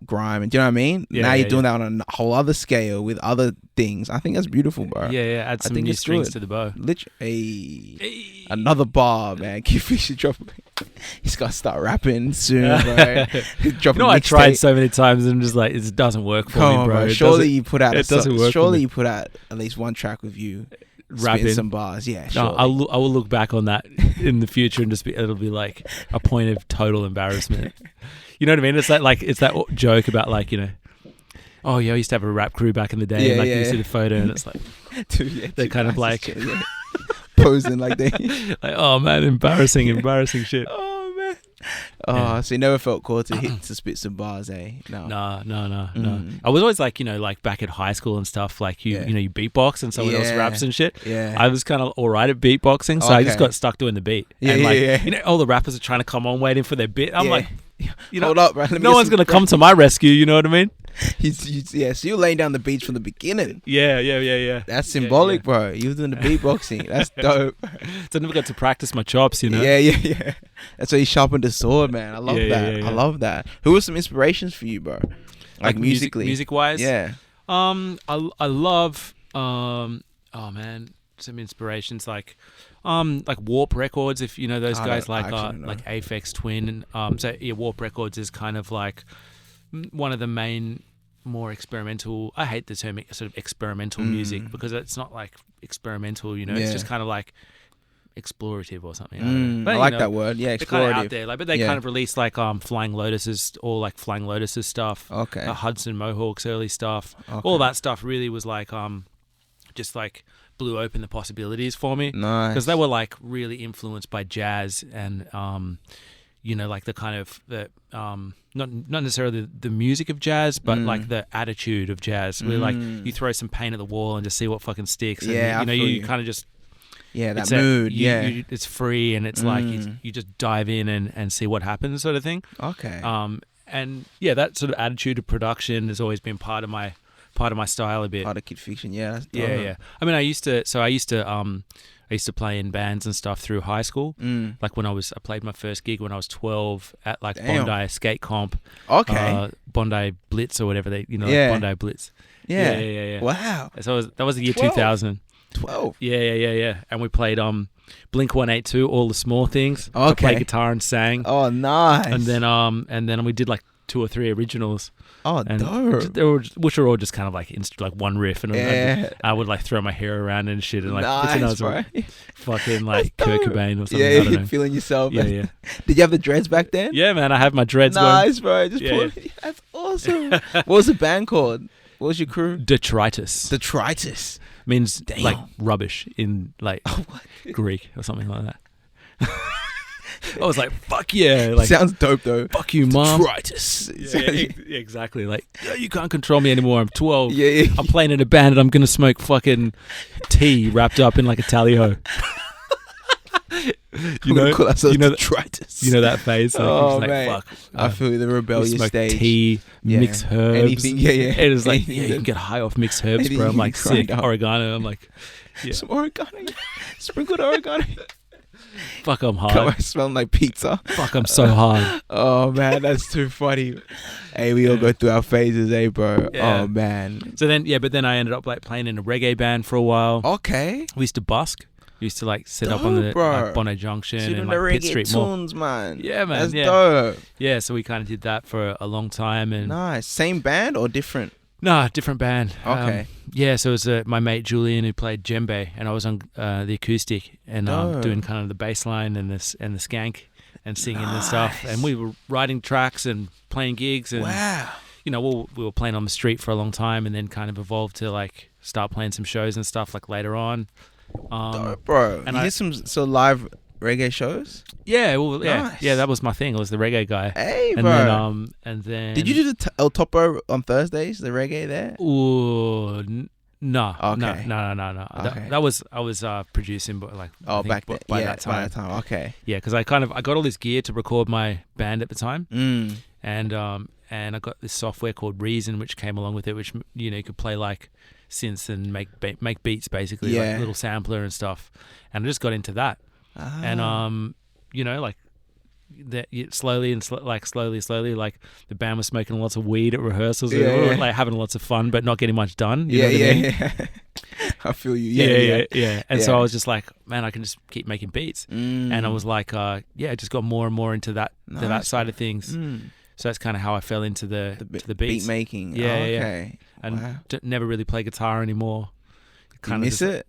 grime, and do you know what I mean? Now you're doing that on a whole other scale with other things. I think that's beautiful, bro. Yeah. Add some new strings to the bow. Literally, another bar, man. Kidfiction drop. He's got to start rapping soon, bro. I tried so many times and I'm just like, it doesn't work for me, bro. Surely you put out at least one track with you rapping some bars. Yeah, sure. No, I will look back on that in the future and it'll be like a point of total embarrassment. You know what I mean? It's like it's that joke about like, oh yeah, I used to have a rap crew back in the day, and like you see the photo and it's like, dude, they're kind of like posing like they like, oh man, embarrassing shit. Oh man. So you never felt called to spit some bars, eh? No. I was always like, like back at high school and stuff, like you beatbox and someone else raps and shit. Yeah. I was kind of all right at beatboxing, so I just got stuck doing the beat. All the rappers are trying to come on waiting for their bit. I'm like, hold up, bro. No one's gonna come to my rescue. You know what I mean? So you're laying down the beats from the beginning. Yeah. That's symbolic, bro. You were doing the beatboxing. That's dope. So I never got to practice my chops, Yeah. That's why you sharpened the sword, man. I love that. Yeah. I love that. Who were some inspirations for you, bro? Like musically, music-wise. Yeah. I love oh man, some inspirations like Warp Records, if you know those guys, like Aphex Twin. So Warp Records is kind of like one of the main more experimental. I hate the term sort of experimental music because it's not like experimental, it's just kind of like explorative or something. I don't know. But, I like that word. Yeah, explorative. They're kind of out there, but they kind of released like Flying Lotus's stuff. Okay. Hudson Mohawk's early stuff. Okay. All that stuff really was like just like blew open the possibilities for me. Nice. Because they were like really influenced by jazz and like the kind of the not necessarily the music of jazz, but like the attitude of jazz. Where like you throw some paint at the wall and just see what fucking sticks. And, you kind of just that mood. It's free and it's like you just dive in and see what happens, sort of thing. Okay. And that sort of attitude of production has always been part of my style a bit. Part of Kidfiction, yeah. Yeah. I mean, I used to play in bands and stuff through high school. Like I played my first gig when I was 12 at like Bondi Skate Comp. Okay. Bondi Blitz or whatever like Bondi Blitz. Yeah. Wow. So that was the year 2000. 12. Yeah. And we played Blink 182, All the Small Things. Okay. I played guitar and sang. Oh, nice. And then we did like 2 or 3 originals. Oh, dope. Which are all just kind of like like one riff, and I would like throw my hair around and shit, and like nice, bro. Fucking like Kurt Cobain or something. Yeah, I don't know. Feeling yourself. Yeah. Did you have the dreads back then? Yeah, man, I have my dreads. Nice, bro. That's awesome. What was the band called? What was your crew? Detritus. Detritus means like rubbish in like Greek or something like that. I was like, fuck yeah. Like, sounds dope though. Fuck you, mom. Detritus. Yeah, exactly. Like, you can't control me anymore. I'm 12. Yeah. I'm playing in a band and I'm going to smoke fucking tea wrapped up in like a tally-ho. Call ourselves Detritus. You know that phase? Like, like, man. Fuck. I feel the rebellious smoke stage. Tea, mix herbs. Anything, It is like, you can get high off mixed herbs, bro. I'm like, sick. Oregano. I'm like, some oregano. Sprinkled oregano. Fuck, I'm hard. Come on, smelling like pizza. Fuck, I'm so hard. Oh, man, that's too funny. Hey, we all go through our phases, bro? Yeah. Oh, man. So then, but then I ended up like playing in a reggae band for a while. Okay. We used to busk. We used to like sit up on the Bondi Junction and like Pitt Street Mall. Tunes, man. Yeah, man. That's dope. Yeah, so we kind of did that for a long time. And nice. Same band or different? No, different band. Okay. So it was my mate Julian who played djembe, and I was on the acoustic and doing kind of the bass line and the skank and singing and stuff. And we were writing tracks and playing gigs. And, we were playing on the street for a long time, and then kind of evolved to like start playing some shows and stuff like later on. Dope, bro. And you did some live reggae shows? Yeah, nice. Yeah, that was my thing. I was the reggae guy. Hey, and bro. Then did you do the El Topo on Thursdays? The reggae there? Ooh, no. Okay. No. Okay. I was producing, but like back then. By that time. Okay. Yeah, because I got all this gear to record my band at the time, and I got this software called Reason, which came along with it, which you could play like synths and make beats basically, like little sampler and stuff, and I just got into that. And like that slowly, like the band was smoking lots of weed at rehearsals. We were like having lots of fun, but not getting much done. You know what I mean? I feel you. Yeah. And so I was just like, man, I can just keep making beats. And I was like, I just got more and more into that that side of things. So that's kind of how I fell into the beats. Beat making. Yeah. Okay. And never really play guitar anymore. Do you miss it?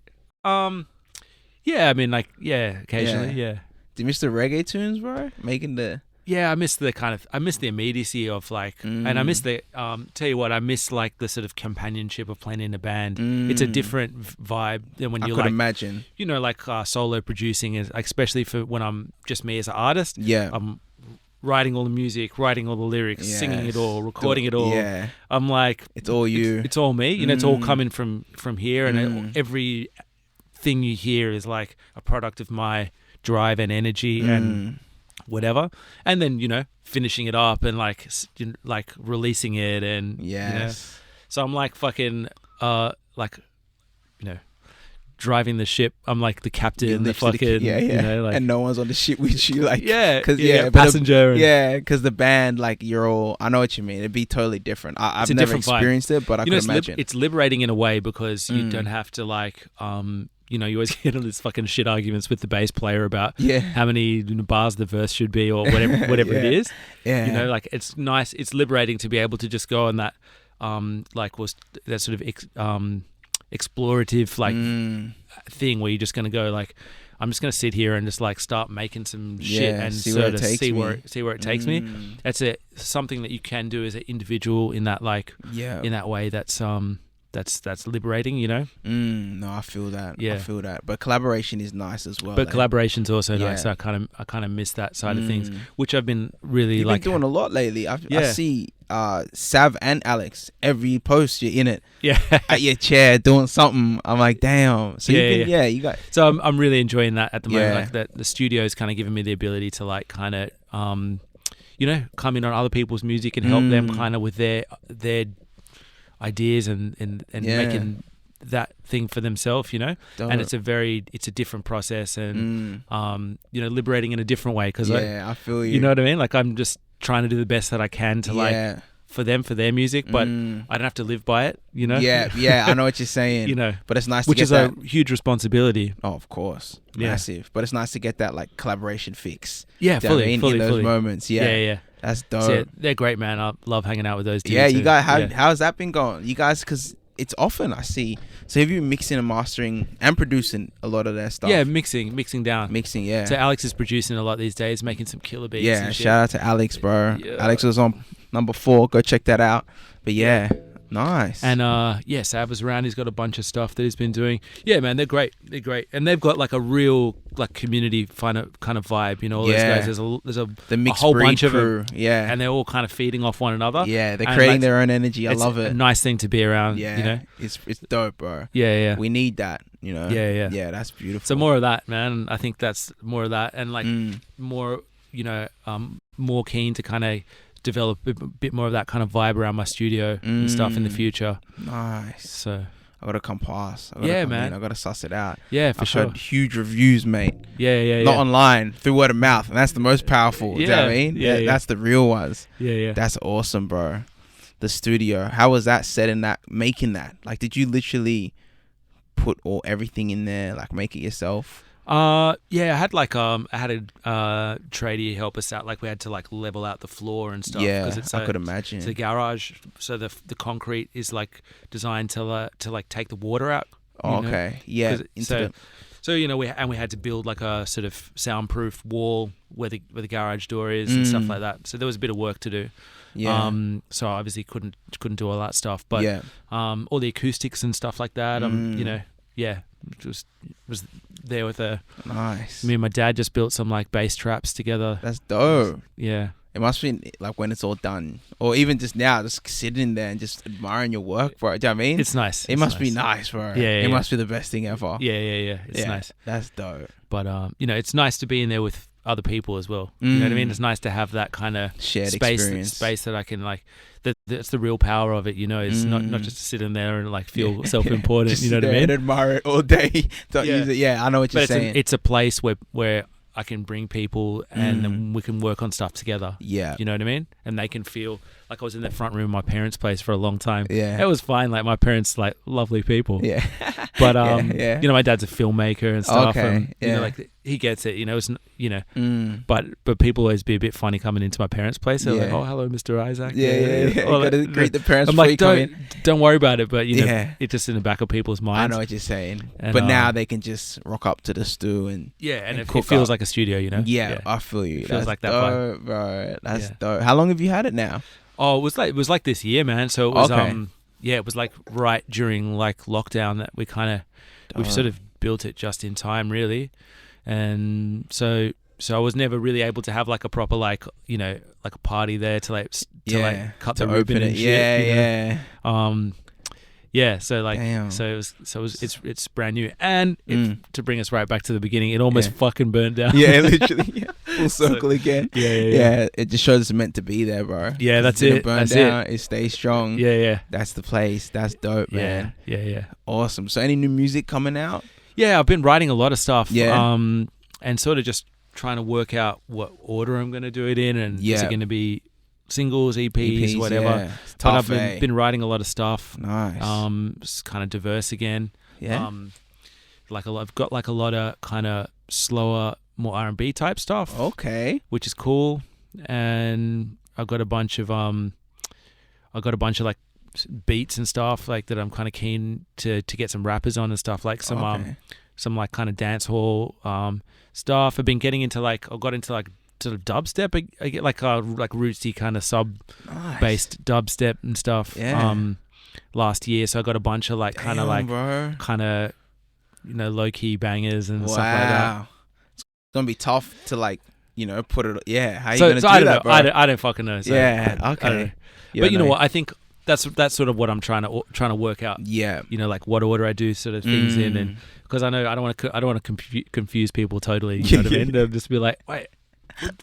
Yeah, I mean, like, occasionally, yeah. Do you miss the reggae tunes, bro? Making the... Yeah, I miss the immediacy of like, and I miss tell you what, I miss like the sort of companionship of playing in a band. It's a different vibe than when you're like, imagine. Like solo producing, especially for when I'm just me as an artist. Yeah. I'm writing all the music, writing all the lyrics, singing it all, recording it all. Yeah. I'm like, it's all you. It's all me. It's all coming from here, and every thing you hear is like a product of my drive and energy and whatever, and then finishing it up and like releasing it, and so I'm like fucking driving the ship. I'm like the captain, the fucking and no one's on the ship with you, like passenger, because the band, like, you're all, I know what you mean, it'd be totally different. I've never experienced it, but I can imagine it's liberating in a way, because you don't have to like you always get all these fucking shit arguments with the bass player about how many bars the verse should be or whatever it is. Like, it's nice, it's liberating to be able to just go on that like was that sort of explorative like thing where you're just going to go like, I'm just going to sit here and just like start making some shit and sort of see where it takes me. That's something that you can do as an individual in that like in that way. That's liberating, you know. No, I feel that. I feel that. But collaboration is nice as well. But collaboration's also nice. So I kind of miss that side of things, which I've been really You've been doing a lot lately. I see Sav and Alex every post you're in it. Yeah, at your chair doing something. I'm like, damn. So you got. So I'm really enjoying that at the moment. Like that, the studio's kind of giving me the ability to like kind of you know, come in on other people's music and help them kind of with their ideas and making that thing for themselves, you know. Dope. And it's a different process and you know, liberating in a different way because I feel you. You know what I mean? Like I'm just trying to do the best that I can to like for their music, but I don't have to live by it, you know. I know what you're saying. You know, but it's nice which to get that. Which is a huge responsibility. Oh, of course, massive. But it's nice to get that like collaboration fix. Yeah, fully in those moments. Yeah. That's dope. So they're great, man. I love hanging out with those dudes. Yeah, you guys, how's that been going? You guys, because it's often I see. So have you been mixing and mastering and producing a lot of their stuff? Yeah, mixing down. Mixing, yeah. So Alex is producing a lot these days, making some killer beats. Yeah, and shit. Shout out to Alex, bro. Yeah. Alex was on number 4. Go check that out. But nice. And Sav was around. He's got a bunch of stuff that he's been doing. Yeah, man, they're great. And they've got like a real like community kind of vibe. You know, all those guys. There's a whole bunch crew, of them. Yeah, and they're all kind of feeding off one another. Yeah, they're creating their own energy. I love it. It's a nice thing to be around. Yeah, you know, it's dope, bro. Yeah. We need that. You know. Yeah, that's beautiful. So more of that, man. I think that's more of that, and like more, you know, more keen to kind of develop a bit more of that kind of vibe around my studio and stuff in the future. Nice. So I gotta come past. Man. I gotta suss it out. Yeah, for sure. I've heard huge reviews, mate. Yeah. Not online, through word of mouth, and that's the most powerful. You know what I mean? Yeah. That's the real ones. Yeah. That's awesome, bro. The studio. How was that setting that, making that? Like, did you literally put everything in there, like make it yourself? I had like a tradie help us out. Like we had to like level out the floor and stuff. Yeah, I could imagine. It's a garage, so the concrete is like designed to like take the water out. Oh, okay, yeah. So you know we had to build like a sort of soundproof wall where the garage door is and stuff like that. So there was a bit of work to do. Yeah. So I obviously couldn't do all that stuff, but all the acoustics and stuff like that. You know, was there with nice. Me and my dad just built some like bass traps together. That's dope. Yeah. It must be like when it's all done, or even just now, just sitting there and just admiring your work, bro. Do you know what I mean? It's nice. It must be nice, bro. Yeah. It must be the best thing ever. Yeah. It's nice. That's dope. But you know, it's nice to be in there with other people as well. You know what I mean? It's nice to have that kind of shared space that I can like. That's the real power of it, you know. It's not just to sit in there and like feel self-important. You know what I mean? And admire it all day. Don't use it. Yeah, I know what you're saying. It's a place where I can bring people and then we can work on stuff together. Yeah, you know what I mean? And they can feel like I was in the front room of my parents' place for a long time. Yeah, it was fine. Like my parents, like lovely people. Yeah, but you know, my dad's a filmmaker and stuff. Okay, and, you know, like he gets it. You know, it's but people always be a bit funny coming into my parents' place. They're like, "Oh, hello, Mr. Isaac." Yeah. Gotta greet the parents. I'm like, don't worry about it. But you know, it's just in the back of people's minds. I know what you're saying. And, but now they can just rock up to the stew and and it feels like a studio. You know. Yeah, I feel you. It feels like that dope, bro. That's dope. How long have you had it now? Oh, it was like this year, man. So it was it was like right during like lockdown that we've sort of built it just in time, really. And so I was never really able to have like a proper like, you know, like a party there to cut the ribbon and shit. So like it's brand new, and to bring us right back to the beginning, it almost fucking burned down. Yeah, literally. Full circle again. Yeah. It just shows it's meant to be there, bro. Yeah, that's it. Burn down. It stays strong. Yeah. That's the place. That's dope, man. Yeah. Awesome. So any new music coming out? Yeah, I've been writing a lot of stuff. Yeah. And sort of just trying to work out what order I'm going to do it in, and is it going to be singles, EPs, whatever. Yeah. It's tough, but I've been writing a lot of stuff. Nice. It's kind of diverse again. Yeah. I've got like a lot of kind of slower, more R&B type stuff. Okay. Which is cool, and I've got a bunch of like beats and stuff like that. I'm kind of keen to get some rappers on and stuff, like some like kind of dance hall stuff. I've been getting into like sort of dubstep. I get like rootsy kind of sub based dubstep and stuff. Last year, so I got a bunch of like kind of low key bangers and stuff like that. It's gonna be tough to like put it. Yeah, how you gonna do I don't that, know. bro? I don't fucking know. So okay. But you know what? I think that's sort of what I'm trying to work out. Yeah. Like what order I do sort of things in, and because I know I don't want to confuse people totally. You know what I mean? They'll just be like, wait.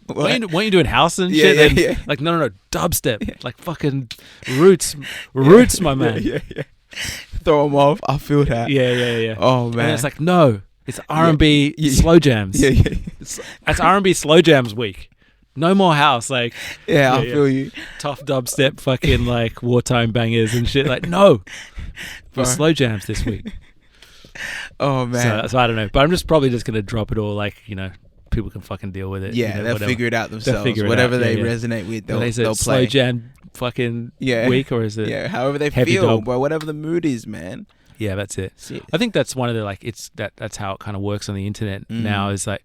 Weren't you doing house and shit? Yeah. Like no, dubstep, like fucking roots, my man. Yeah. Throw them off. I feel that. Yeah. Oh man, and it's like no, it's R&B slow jams. Yeah. It's R&B slow jams week. No more house. Like I feel you. Tough dubstep, fucking like wartime bangers and shit. Like no, for slow jams this week. Oh man. So I don't know, but I'm probably just gonna drop it all. Like people can fucking deal with it. Yeah, they'll figure it out themselves. Figure it whatever out. they resonate with, they'll play. Slow jam fucking week, or is it? Yeah, however they heavy feel, dub? bro. Whatever the mood is, man. Yeah, that's it. I think that's one of the that's how it kind of works on the internet now. Is like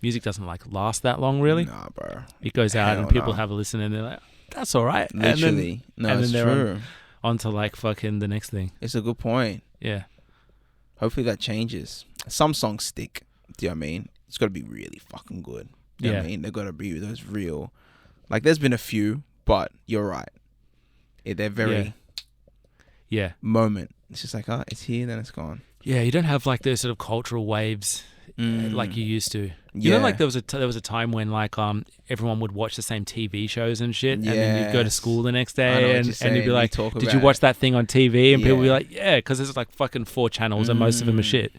music doesn't like last that long, really. Nah, bro. It goes out and people have a listen and they're like, "That's all right." Literally, and then they're true. On to like fucking the next thing. It's a good point. Yeah. Hopefully that changes. Some songs stick. Do you know what I mean? It's got to be really fucking good. You know what I mean? They've got to be those real. Like, there's been a few, but you're right. They're very moment. It's just like, it's here, then it's gone. Yeah, you don't have like those sort of cultural waves like you used to. You know, like there was a time when like everyone would watch the same TV shows and shit, and then you'd go to school the next day and you'd be like, "Did you watch that thing on TV?" And people would be like, "Yeah," because there's like fucking 4 channels and most of them are shit.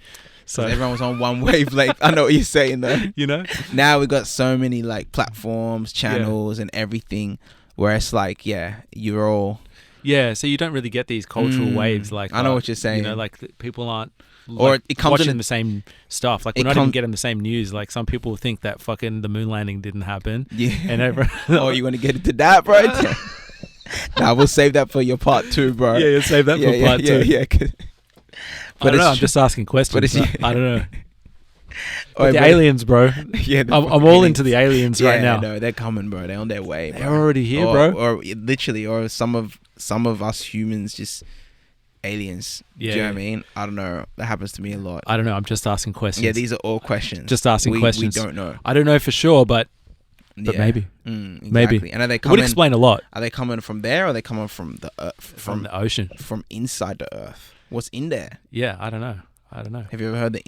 So everyone was on one wavelength. I know what you're saying though. Now we got so many like platforms, channels, and everything, where it's like, you're all. Yeah, so you don't really get these cultural waves. Like I know what you're saying. Like people aren't. Or it comes watching the same stuff. Like we're not even getting the same news. Like some people think that fucking the moon landing didn't happen. Yeah. And everyone. Oh, you want to get into that, bro? Nah, we'll save that for your part 2, bro. Yeah, you'll save that for part 2. Yeah. But I don't know. I'm just asking questions. I don't know. But the aliens, bro. Yeah, I'm all into the aliens right now. No, they're coming, bro. They're on their way. They're already here, bro. Or literally, or some of us humans just aliens. Yeah. Do you know what I mean? I don't know. That happens to me a lot. I don't know. I'm just asking questions. Yeah, these are all questions. Just asking questions. We don't know. I don't know for sure, but maybe. Exactly. Maybe. And are they it coming? would explain a lot. Are they coming from there, or are they coming from the earth, from the ocean, from inside the earth? What's in there? Yeah, I don't know. Have you ever heard the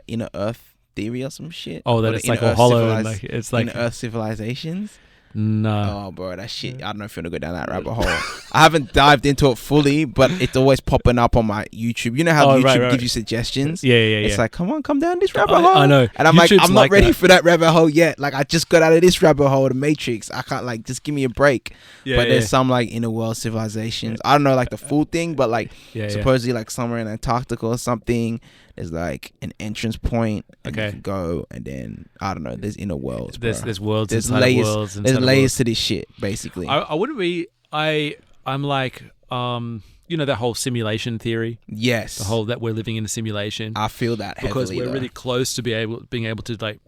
inner earth theory or some shit? Oh, that it's like all hollow and like it's like inner earth civilizations. No. Oh, bro, that shit. I don't know if you want to go down that rabbit hole. I haven't dived into it fully, but it's always popping up on my YouTube. You know how YouTube gives you suggestions? Yeah. It's like, come down this rabbit hole. I know. And I'm YouTube's like, I'm not ready that. for that rabbit hole yet. Like, I just got out of this rabbit hole, the Matrix. I can't, like, just give me a break. But there's some, like, inner world civilizations. I don't know, like, the full thing, but, like, supposedly, like, somewhere in Antarctica or something, there's, like, an entrance point. And you can go, and then, I don't know, there's inner worlds, bro. There's worlds there's inside layers, of worlds. There's layers to this shit, basically. I wouldn't be... I'm like... you know that whole simulation theory? Yes. The whole that we're living in a simulation. I feel that heavily, because we're really close to being able to like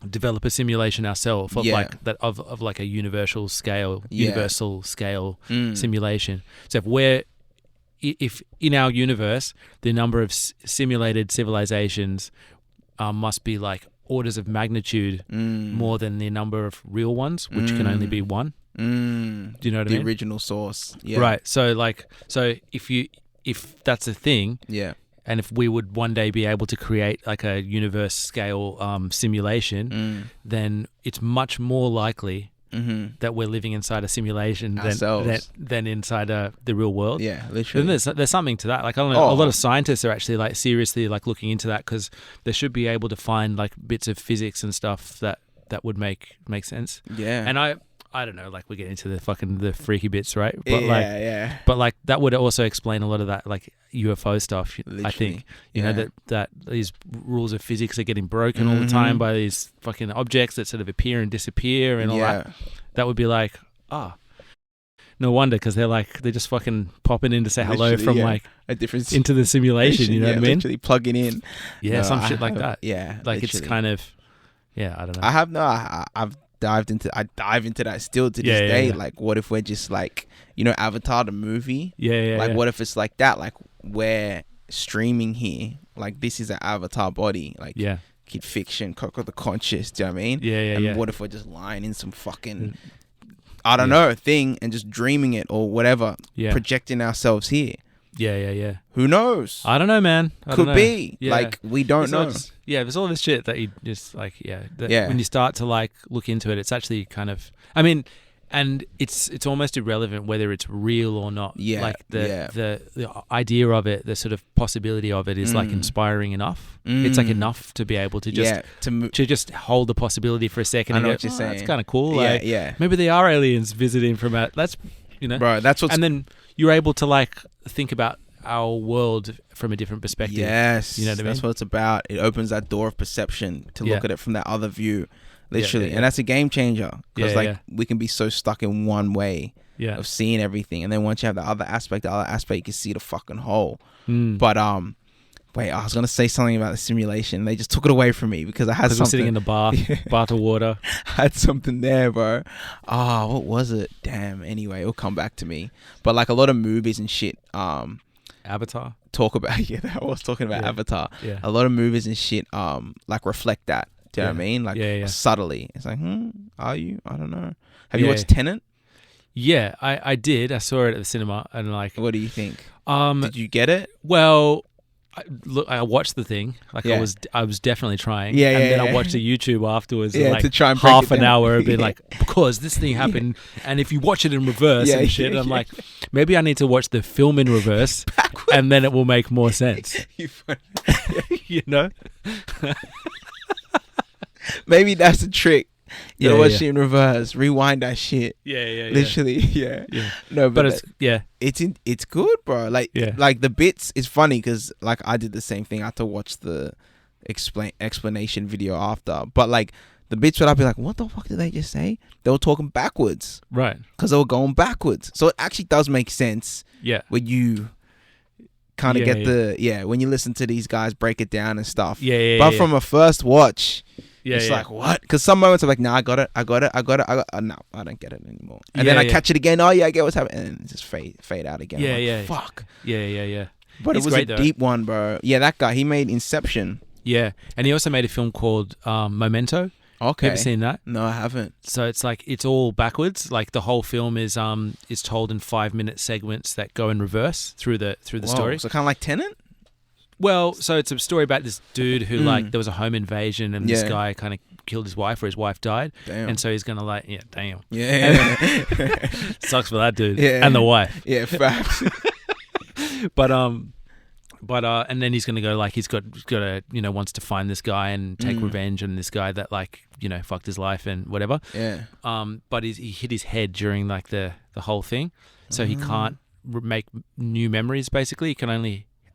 develop a simulation ourselves of like that of like a universal scale simulation. So if in our universe the number of simulated civilizations must be like orders of magnitude more than the number of real ones, which can only be one. Do you know what I mean? The original source. Yeah. Right. So if that's a thing, and if we would one day be able to create like a universe scale simulation, then it's much more likely that we're living inside a simulation than inside the real world. Yeah, literally. And there's something to that. Like I don't know, a lot of scientists are actually like seriously like looking into that because they should be able to find like bits of physics and stuff that would make sense. Yeah. And I don't know, like we get into the freaky bits, right? But But like that would also explain a lot of that like UFO stuff. Literally, I think you know that these rules of physics are getting broken all the time by these fucking objects that sort of appear and disappear and all that. That would be like No wonder, because they're just fucking popping in to say hello from like a different into the simulation. You know what I mean? Literally plugging in. Yeah, some shit like that. Yeah, like literally. it's kind of. Yeah, I don't know. I've dive into that still to this day. Like, what if we're just like, Avatar the movie? Like, what if it's like that? Like, we're streaming here. Like, this is an Avatar body. Like, Kidfiction, Coco the Conscious. Do you know what I mean? And what if we're just lying in some fucking, I don't know, thing and just dreaming it or whatever, projecting ourselves here? Yeah. Who knows? I don't know, man. Could be. Yeah. Like, we don't know. There's all this shit that you just like, when you start to like look into it, it's actually kind of, I mean, and it's almost irrelevant whether it's real or not. Yeah. Like the idea of it, the sort of possibility of it is like inspiring enough. It's like enough to be able to just to just hold the possibility for a second. I know and what you're saying. That's kind of cool. Like, maybe they are aliens visiting from out. That's bro. That's what's, and then you're able to like think about our world from a different perspective. Yes, you know what I mean? That's what it's about. It opens that door of perception to look at it from that other view, literally. And that's a game changer, because we can be so stuck in one way of seeing everything, and then once you have the other aspect, you can see the fucking whole. But wait, I was gonna say something about the simulation. They just took it away from me because I had something. We're sitting in the bath of water. I had something there, bro. What was it? Damn. Anyway, it'll come back to me. But like a lot of movies and shit, Avatar. Talk about I was talking about Avatar. Yeah. A lot of movies and shit like reflect that. Do you know what I mean? Like subtly. It's like, are you? I don't know. Have you watched Tenet? Yeah, I did. I saw it at the cinema, and like, what do you think? Did you get it? Well, I watched the thing. Like I was definitely trying. And then I watched a YouTube afterwards. Like to try and half an hour, being like, because this thing happened, and if you watch it in reverse and shit, and I'm like, maybe I need to watch the film in reverse, and then it will make more sense. You know? Maybe that's a trick. You know, watch it in reverse, rewind that shit. Literally, No, but it's good, bro. Like, like the bits. It's funny because like I did the same thing. I had to watch the explanation video after, but like the bits where I'd be like, what the fuck did they just say? They were talking backwards, right? Because they were going backwards. So it actually does make sense. Yeah, when you kind of get the when you listen to these guys break it down and stuff. But from a first watch. It's like, what? Because some moments I'm like, nah, I got it. No, I don't get it anymore. And then I catch it again. Oh, yeah, I get what's happening. And it just fade out again. Like, fuck. Yeah. But it was a deep one, bro. Yeah, that guy, he made Inception. Yeah. And he also made a film called Memento. Okay. You ever seen that? No, I haven't. So it's like, it's all backwards. Like the whole film is told in 5-minute segments that go in reverse through the story. So kind of like Tenet? Well, so it's a story about this dude who like there was a home invasion and this guy kind of killed his wife or his wife died. Damn. And so he's going to like, damn. Yeah. Sucks for that dude. Yeah. And the wife. Yeah, facts. But and then he's going to go like, he's got to, wants to find this guy and take revenge on this guy that like, fucked his life and whatever. Yeah. But he hit his head during like the whole thing. So he can't make new memories basically.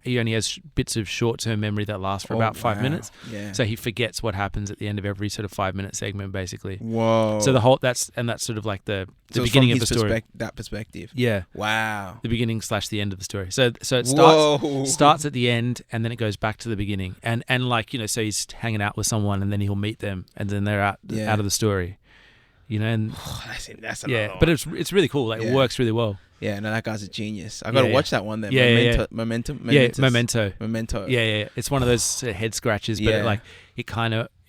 He only has bits of short-term memory that last for about 5 minutes. Yeah. So he forgets what happens at the end of every sort of 5-minute segment, basically. Whoa. So the whole that's sort of like the beginning of the story. That perspective. Yeah. Wow. The beginning / the end of the story. So it starts at the end and then it goes back to the beginning and like so he's hanging out with someone and then he'll meet them and then they're out of the story. And that's but it's really cool. Like it works really well. Yeah, no, that guy's a genius. I got to watch that one then. Memento. Yeah. It's one of those head scratches, but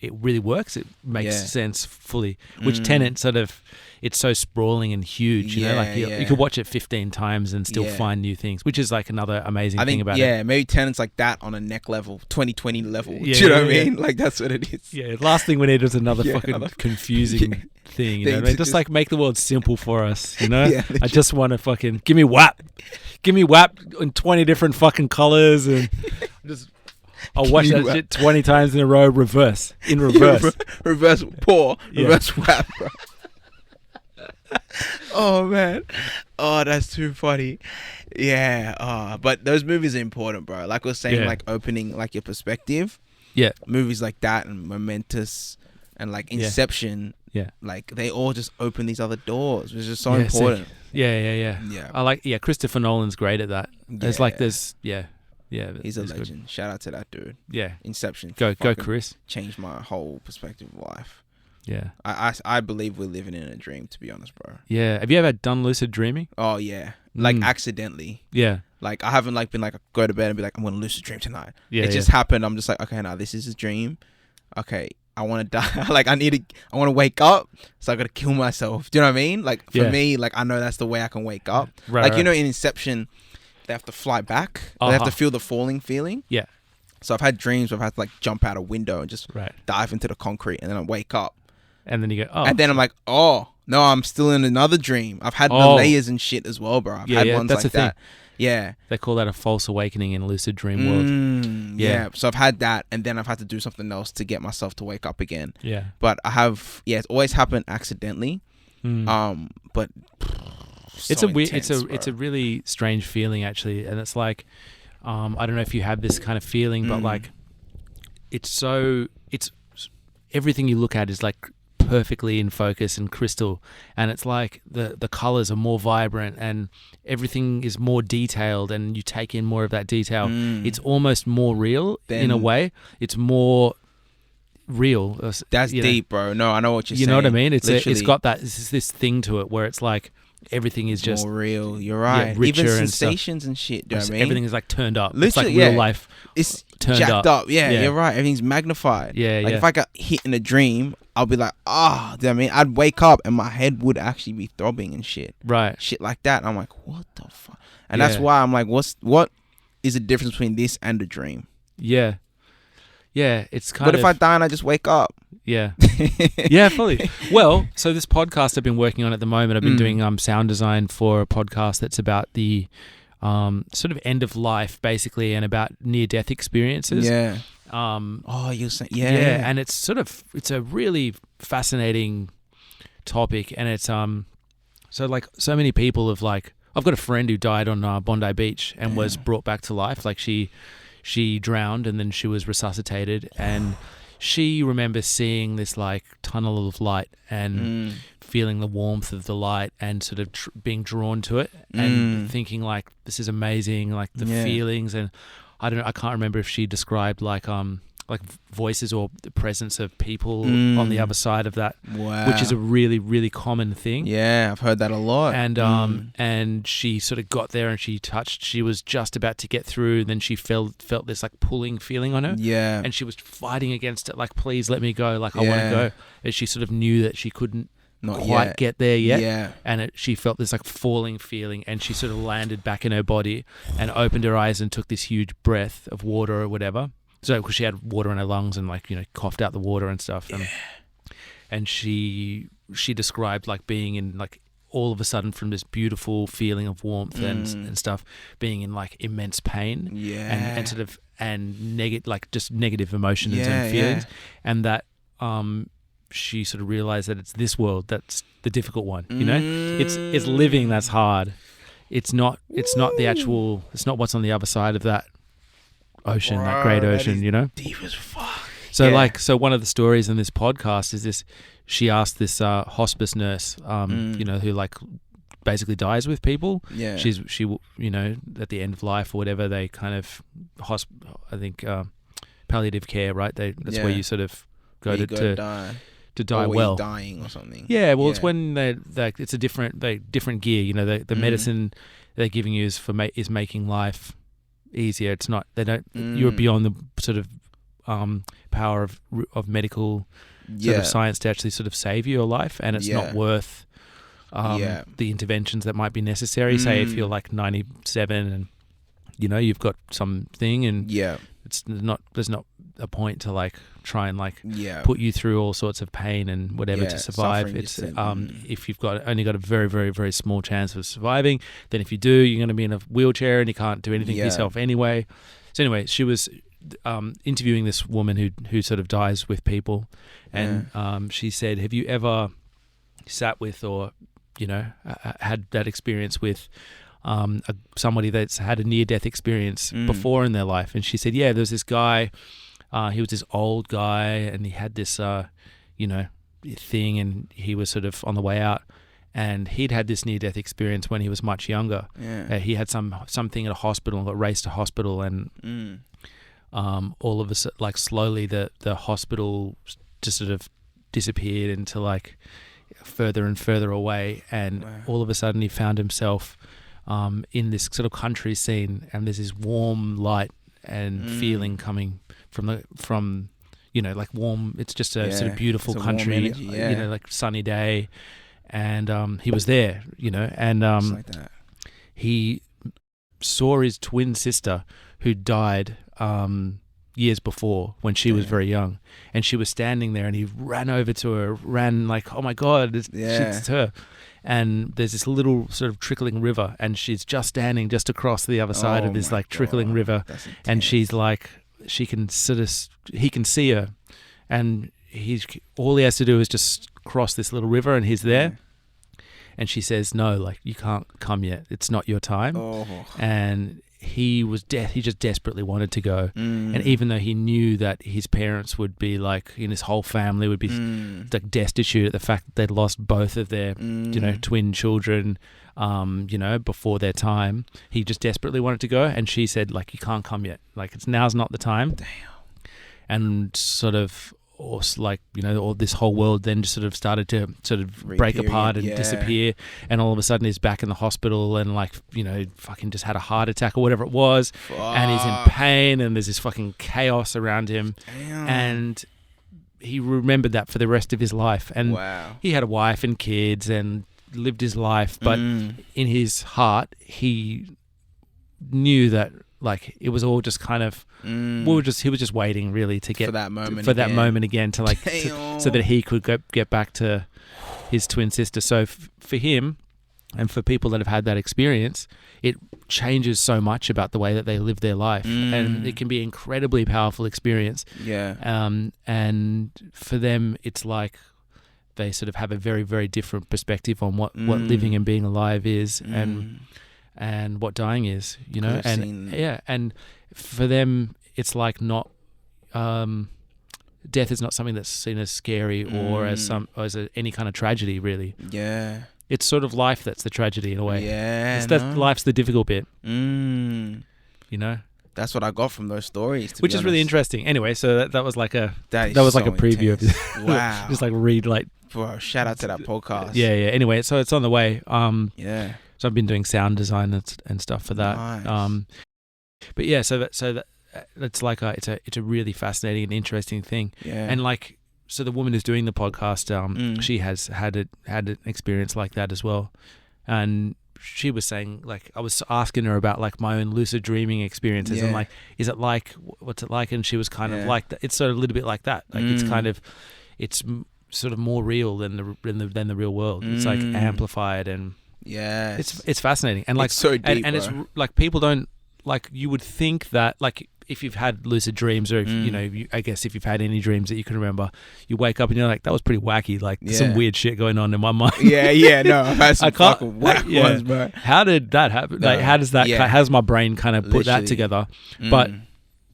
it really works. It makes sense fully. Which Tenet sort of, it's so sprawling and huge. You could watch it 15 times and still find new things, which is like another amazing thing about it. Yeah, maybe Tenet's like that on a neck level, 2020 level. Do you know what I mean? Like that's what it is. Yeah, last thing we need is another fucking confusing thing. You know what I mean? Just like make the world simple for us. I just want to fucking give me WAP in 20 different fucking colors and just. I'll watch that shit 20 times in a row, reverse. Reverse pour, reverse WAP, bro. Oh, man. Oh, that's too funny. Yeah. But those movies are important, bro. Like I was saying, like opening like your perspective. Yeah. Movies like that and Momentous and like Inception. Yeah. Like they all just open these other doors, which is so important. Yeah. I like. Yeah, Christopher Nolan's great at that. There's like he's a legend. Good. Shout out to that dude. Yeah. Inception. Go, Chris. Changed my whole perspective of life. Yeah. I believe we're living in a dream, to be honest, bro. Yeah. Have you ever done lucid dreaming? Oh yeah. Like accidentally. Yeah. Like I haven't like been like go to bed and be like I'm gonna lucid dream tonight. Yeah. It just happened. I'm just like, okay, now this is a dream. Okay, I want to die. Like I want to wake up. So I got to kill myself. Do you know what I mean? Like for me, like I know that's the way I can wake up. Right. Like you know in Inception, they have to fly back. They have to feel the falling feeling. Yeah. So I've had dreams where I've had to like jump out a window and just right. dive into the concrete, and then I wake up. And then you go, oh. And then I'm like, oh no, I'm still in another dream. I've had the layers and shit as well, bro. I've had ones that's like the thing. that. Yeah. They call that a false awakening in lucid dream world. Yeah. So I've had that, and then I've had to do something else to get myself to wake up again. Yeah. But I have, it's always happened accidentally. But it's a weird, it's a really strange feeling actually, and it's like, I don't know if you have this kind of feeling, but like, it's everything you look at is like perfectly in focus and crystal, and it's like the colors are more vibrant and everything is more detailed, and you take in more of that detail. It's almost more real in a way. It's more real. That's deep, bro. No, I know what you're saying. You know what I mean? It's got that this thing to it where it's like everything is just more real. You're right. Richer even sensations and shit. Do you know what I mean? Everything is like turned up. Literally, it's like real life. It's turned jacked up. Yeah, you're right. Everything's magnified. Yeah, like if I got hit in a dream, I'll be like, do you know what I mean? I'd wake up and my head would actually be throbbing and shit. Right. Shit like that. I'm like, what the fuck? And that's why I'm like, what is the difference between this and a dream? Yeah. Yeah, it's kind What of... if I die and I just wake up? Yeah. Yeah, fully. Well, so this podcast I've been working on at the moment, I've been doing sound design for a podcast that's about the sort of end of life, basically, and about near-death experiences. Yeah. You're saying... Yeah. Yeah, and it's a really fascinating topic, and it's... So, like, so many people have, like... I've got a friend who died on Bondi Beach and was brought back to life. Like, she drowned and then she was resuscitated, and she remembers seeing this like tunnel of light and feeling the warmth of the light and sort of being drawn to it and thinking like, this is amazing, like the feelings. And I can't remember if she described like voices or the presence of people on the other side of that, which is a really, really common thing. Yeah, I've heard that a lot. And and she sort of got there and she was just about to get through, and then she felt this like pulling feeling on her. Yeah. And she was fighting against it, like, please let me go, like I want to go. And she sort of knew that she couldn't quite get there yet. Yeah. And she felt this like falling feeling, and she sort of landed back in her body and opened her eyes and took this huge breath of water or whatever. So, because she had water in her lungs and like, you know, coughed out the water and stuff. And she described like being in like all of a sudden from this beautiful feeling of warmth and stuff, being in like immense pain. Yeah. And sort of, and just negative emotions and feelings. And that, she sort of realized that it's this world that's the difficult one, you know? It's living that's hard. It's not the actual, it's not what's on the other side of that ocean, that great ocean, you know? Deep as fuck. So so one of the stories in this podcast is this, she asked this hospice nurse, you know, who like basically dies with people. Yeah. She, you know, at the end of life or whatever, they kind of, I think, palliative care, right? That's where you sort of go to die. To die well, dying or something. Yeah, well, it's when it's a different gear. You know, the medicine they're giving you is making life easier. It's not. They don't. You're beyond the sort of power of medical sort of science to actually sort of save your life, and it's not worth the interventions that might be necessary. Say if you're like 97 and you know you've got something, and it's not. There's not a point to like try and like put you through all sorts of pain and whatever to survive. It's if you've only got a very, very, very small chance of surviving, then if you do, you're going to be in a wheelchair and you can't do anything for yourself anyway. So anyway, she was interviewing this woman who sort of dies with people, and she said, have you ever sat with or you know had that experience with somebody that's had a near-death experience before in their life? And she said, yeah, there's this guy. He was this old guy, and he had this. thing, and he was sort of on the way out. And he'd had this near-death experience when he was much younger. Yeah. He had something at a hospital and got raced to hospital, and all of a sudden, like slowly, the hospital just sort of disappeared into like further and further away. And all of a sudden, he found himself in this sort of country scene, and there's this warm light and feeling coming from like warm. It's just a sort of beautiful country, energy, like sunny day. And he was there, and just like that. He saw his twin sister who died years before when she was very young, and she was standing there, and he ran over to her, like, oh my God, it's her. And there's this little sort of trickling river, and she's just standing just across the other side of this like trickling river, and she's like, he can see her, and all he has to do is just cross this little river, and he's there. And she says, no, like, you can't come yet. It's not your time. And he just desperately wanted to go. And even though he knew that his parents would be like, his whole family would be like destitute at the fact that they'd lost both of their, twin children, before their time, he just desperately wanted to go. And she said, like, you can't come yet. Like, now's not the time. Damn. And sort of, or like, all this whole world then just sort of started to sort of break apart and disappear, and all of a sudden he's back in the hospital and like, fucking just had a heart attack or whatever it was. And he's in pain, and there's this fucking chaos around him. Damn. And he remembered that for the rest of his life. And he had a wife and kids and lived his life, but in his heart he knew that like it was all just kind of he was just waiting really to get for that moment again to like so that he could get back to his twin sister. So for him, and for people that have had that experience, it changes so much about the way that they live their life, and it can be an incredibly powerful experience. And for them, it's like they sort of have a very, very different perspective on what living and being alive is, and what dying is, and for them it's like not death is not something that's seen as scary or as any kind of tragedy, really. It's sort of life that's the tragedy in a way. Life's the difficult bit. That's what I got from those stories, which is really interesting. Anyway, so that was like a so like a preview intense. Of this. Wow. Just like read like, bro, shout out to that podcast. Anyway, so it's on the way. So I've been doing sound design and stuff for that. Nice. But yeah, so that it's like it's a really fascinating and interesting thing. And like, so the woman who's doing the podcast, she has had an experience like that as well, and she was saying, like, I was asking her about like my own lucid dreaming experiences, and like, is it like, what's it like? And she was kind of like that. It's sort of a little bit like that. Like it's kind of, it's sort of more real than the real world. It's like amplified, and it's fascinating, and like it's so deep, and it's like people don't like, you would think that like if you've had lucid dreams, or if, I guess if you've had any dreams that you can remember, you wake up and you're like, that was pretty wacky, like some weird shit going on in my mind. No, I've had some fucking whack ones, bro. How did that happen? Like, how does that? How does my brain kind of put that together? But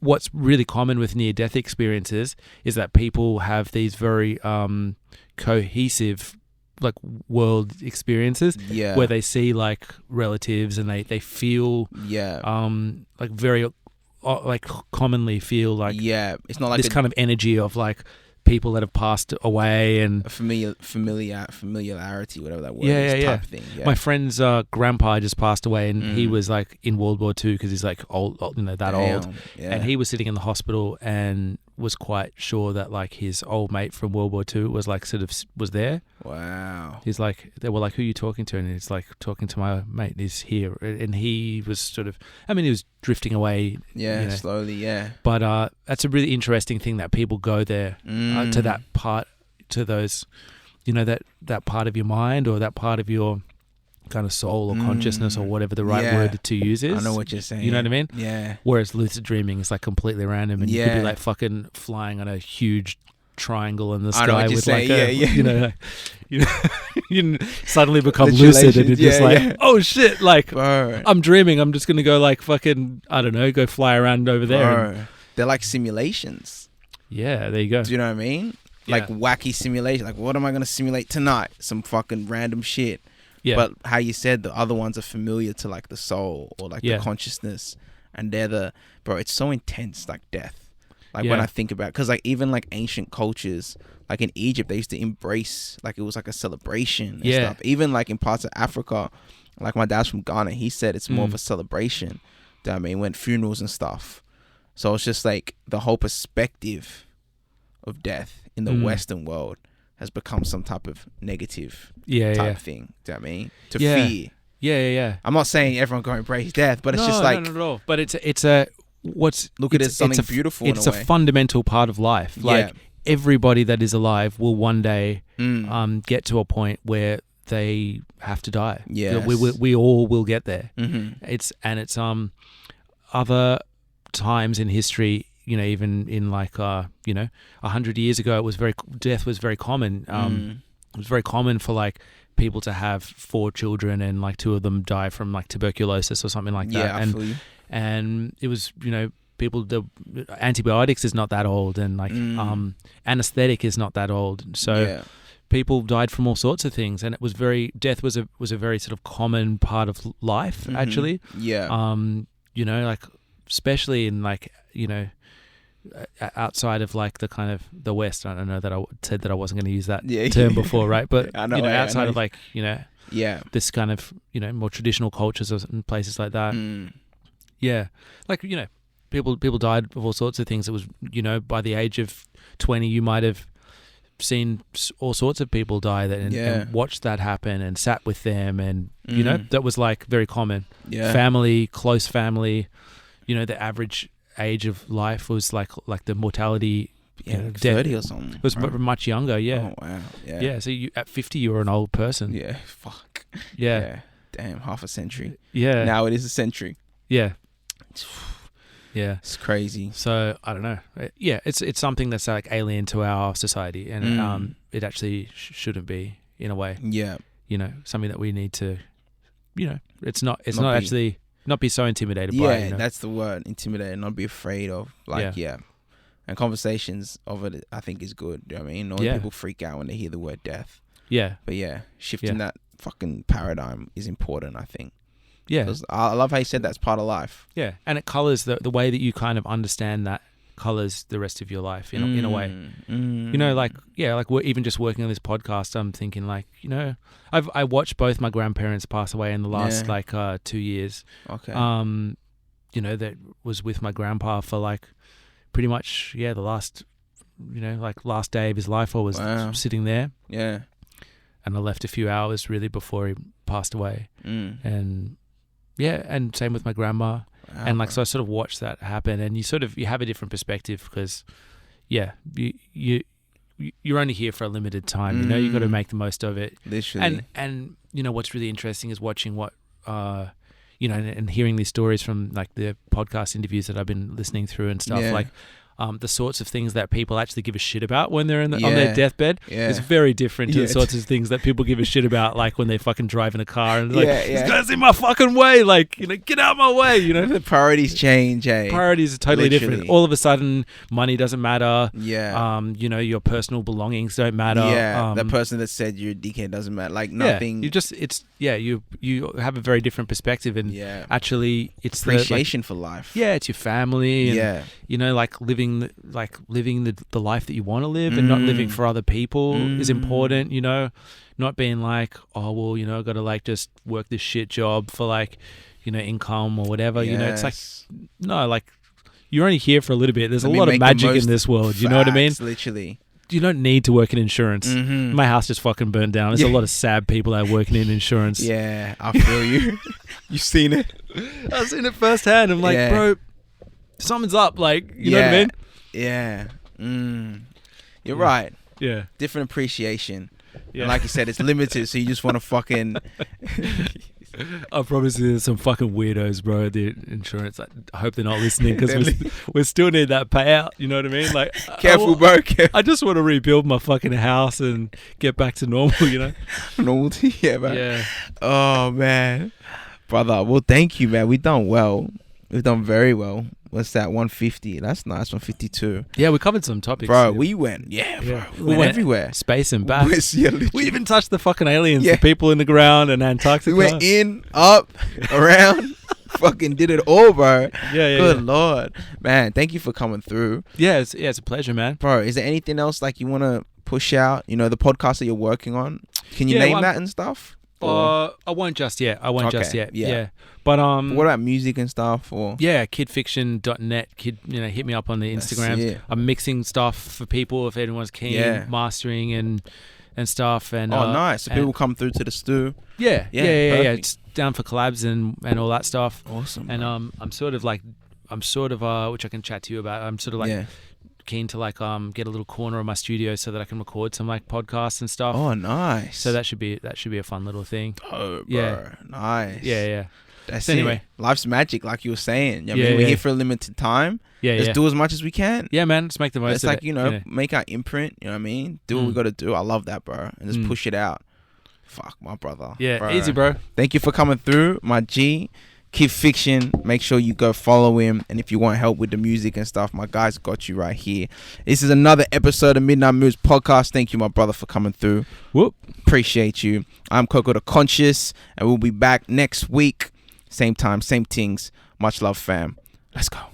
what's really common with near-death experiences is that people have these very cohesive like world experiences where they see like relatives, and they feel like very like commonly feel like it's not like this kind of energy of like people that have passed away, and familiarity, whatever that word is, type thing. My friend's grandpa just passed away, and he was like in World War II, because he's like old, old, and he was sitting in the hospital and was quite sure that like his old mate from World War II was like sort of was there. Wow. He's like, they were like, who are you talking to? And he's like, talking to my mate. He's here, and he was sort of, I mean, he was drifting away. Slowly. But that's a really interesting thing, that people go there to that part, to those, that part of your mind, or that part of your kind of soul or consciousness, or whatever the right word to use is. I know what you're saying. You know what I mean? Yeah. Whereas lucid dreaming is like completely random, and you could be like fucking flying on a huge triangle in the sky with like you suddenly become lucid, and you're just like, oh shit, like, bro, I'm dreaming. I'm just gonna go like fucking, I don't know, go fly around over there. They're like simulations. Yeah, there you go. Do you know what I mean? like wacky simulation. Like, what am I gonna simulate tonight? Some fucking random shit. Yeah. But how you said the other ones are familiar to like the soul or like the consciousness, and they're it's so intense, like death. Like when I think about, because like even like ancient cultures, like in Egypt, they used to embrace, like it was like a celebration and stuff. Even like in parts of Africa, like my dad's from Ghana, he said it's more of a celebration. Do you know what I mean? When funerals and stuff. So it's just like the whole perspective of death in the Western world has become some type of negative type thing. Do you know what I mean? To fear. Yeah. I'm not saying everyone go embrace death, but it's just like, no, not at all. But it's at it as something beautiful. It's a fundamental part of life. Like everybody that is alive will one day get to a point where they have to die. Yeah, we all will get there. Mm-hmm. It's other times in history. You know, even in like 100 years ago, death was very common. It was very common for like people to have 4 children and like 2 of them die from like tuberculosis or something like that. Yeah, I feel you. And it was, the antibiotics is not that old, and like anesthetic is not that old. So people died from all sorts of things, and death was a very sort of common part of life, actually. Yeah. Like especially in like, outside of like the kind of the West. I don't know that I said that I wasn't going to use that term before, right? But outside of like this kind of more traditional cultures and places like that. Like people died of all sorts of things. It was by the age of 20 you might have seen all sorts of people die and watched that happen and sat with them, and that was like very common. Family, close family. The average age of life was like the mortality, like 30 or something. It was much younger. Oh wow. So at 50 you were an old person. Fuck. Damn, half a century. Now it is a century. It's crazy. So I don't know. It's something that's like alien to our society, and it actually shouldn't be, in a way. Something that we need to, it's not actually. Not be so intimidated by it. That's the word, intimidated. Not be afraid of, and conversations of it, I think, is good. You know what I mean? Knowing people freak out when they hear the word death. But shifting that fucking paradigm is important, I think. Because I love how you said that's part of life. And it colours the way that you kind of understand that colours the rest of your life in a way. Like we're even just working on this podcast, I'm thinking like, I watched both my grandparents pass away in the last 2 years. Okay. That was with my grandpa for like pretty much the last last day of his life. I was sitting there. And I left a few hours really before he passed away. And and same with my grandma. Wow. And like, so I sort of watched that happen, and you have a different perspective because, you're only here for a limited time. You got to make the most of it. Literally. And what's really interesting is watching what, and hearing these stories from like the podcast interviews that I've been listening through and stuff like. The sorts of things that people actually give a shit about when they're on their deathbad is very different to the sorts of things that people give a shit about, like when they fucking drive in a car and like, this guy's in my fucking way, like, get out of my way, The priorities change, Priorities are totally different. All of a sudden, money doesn't matter. Your personal belongings don't matter. The person that said you're a dickhead doesn't matter. Like nothing. You have a very different perspective, and actually it's appreciation for life. It's your family. And, like living the life that you want to live, and not living for other people is important. Not being like, oh well, I got to like just work this shit job for like, income or whatever. It's like, no, like you're only here for a little bit. There's a lot of magic in this world. You know what I mean? Literally. You don't need to work in insurance. My house just fucking burned down. There's a lot of sad people that are working in insurance. I feel you. You've seen it. I've seen it firsthand. I'm like, bro, something's up. Like, you know what I mean? You're right. Different appreciation. And like you said, it's limited, so you just want to fucking... I promise you there's some fucking weirdos, bro, the insurance. I hope they're not listening, because we still need that payout. You know what I mean? Like, careful, bro. I just want to rebuild my fucking house and get back to normal, Normality, man. Oh, man. Brother, well, thank you, man. We've done well. We've done very well. what's that? 150. That's nice. 152. Yeah, we covered some topics, bro. We went, bro. We went everywhere. Space and back. Yeah, we even touched the fucking aliens, the people in the ground and Antarctica. We went in, up, around. Fucking did it all, bro. Good lord, man. Thank you for coming through. Yeah, it's a pleasure, man. Bro, is there anything else like you want to push out? You know, the podcast that you're working on. Can you name that and stuff? I won't just yet. Yeah. But what about music and stuff? Or kidfiction.net. Hit me up on the Instagram. I'm mixing stuff for people if anyone's keen. Mastering and stuff. And nice. So people come through to the stew. Yeah. It's down for collabs and all that stuff. Awesome. And I'm sort of which I can chat to you about. I'm sort of like keen to like get a little corner of my studio so that I can record some like podcasts and stuff. Oh, nice. So that should be a fun little thing. Oh, bro. Nice. Yeah. That's anyway. Life's magic, like you were saying. I mean, we're here for a limited time. Let's do as much as we can. Yeah, man. Let's make the most of it. It's like, make our imprint. You know what I mean? Do what we got to do. I love that, bro. And just push it out. Fuck, my brother. Yeah, bro. Easy, bro. Thank you for coming through, my G. Kidfiction. Make sure you go follow him. And if you want help with the music and stuff, my guys got you right here. This is another episode of Midnight Moods Podcast. Thank you, my brother, for coming through. Whoop. Appreciate you. I'm Coco the Conscious, and we'll be back next week. Same time, same things. Much love, fam. Let's go.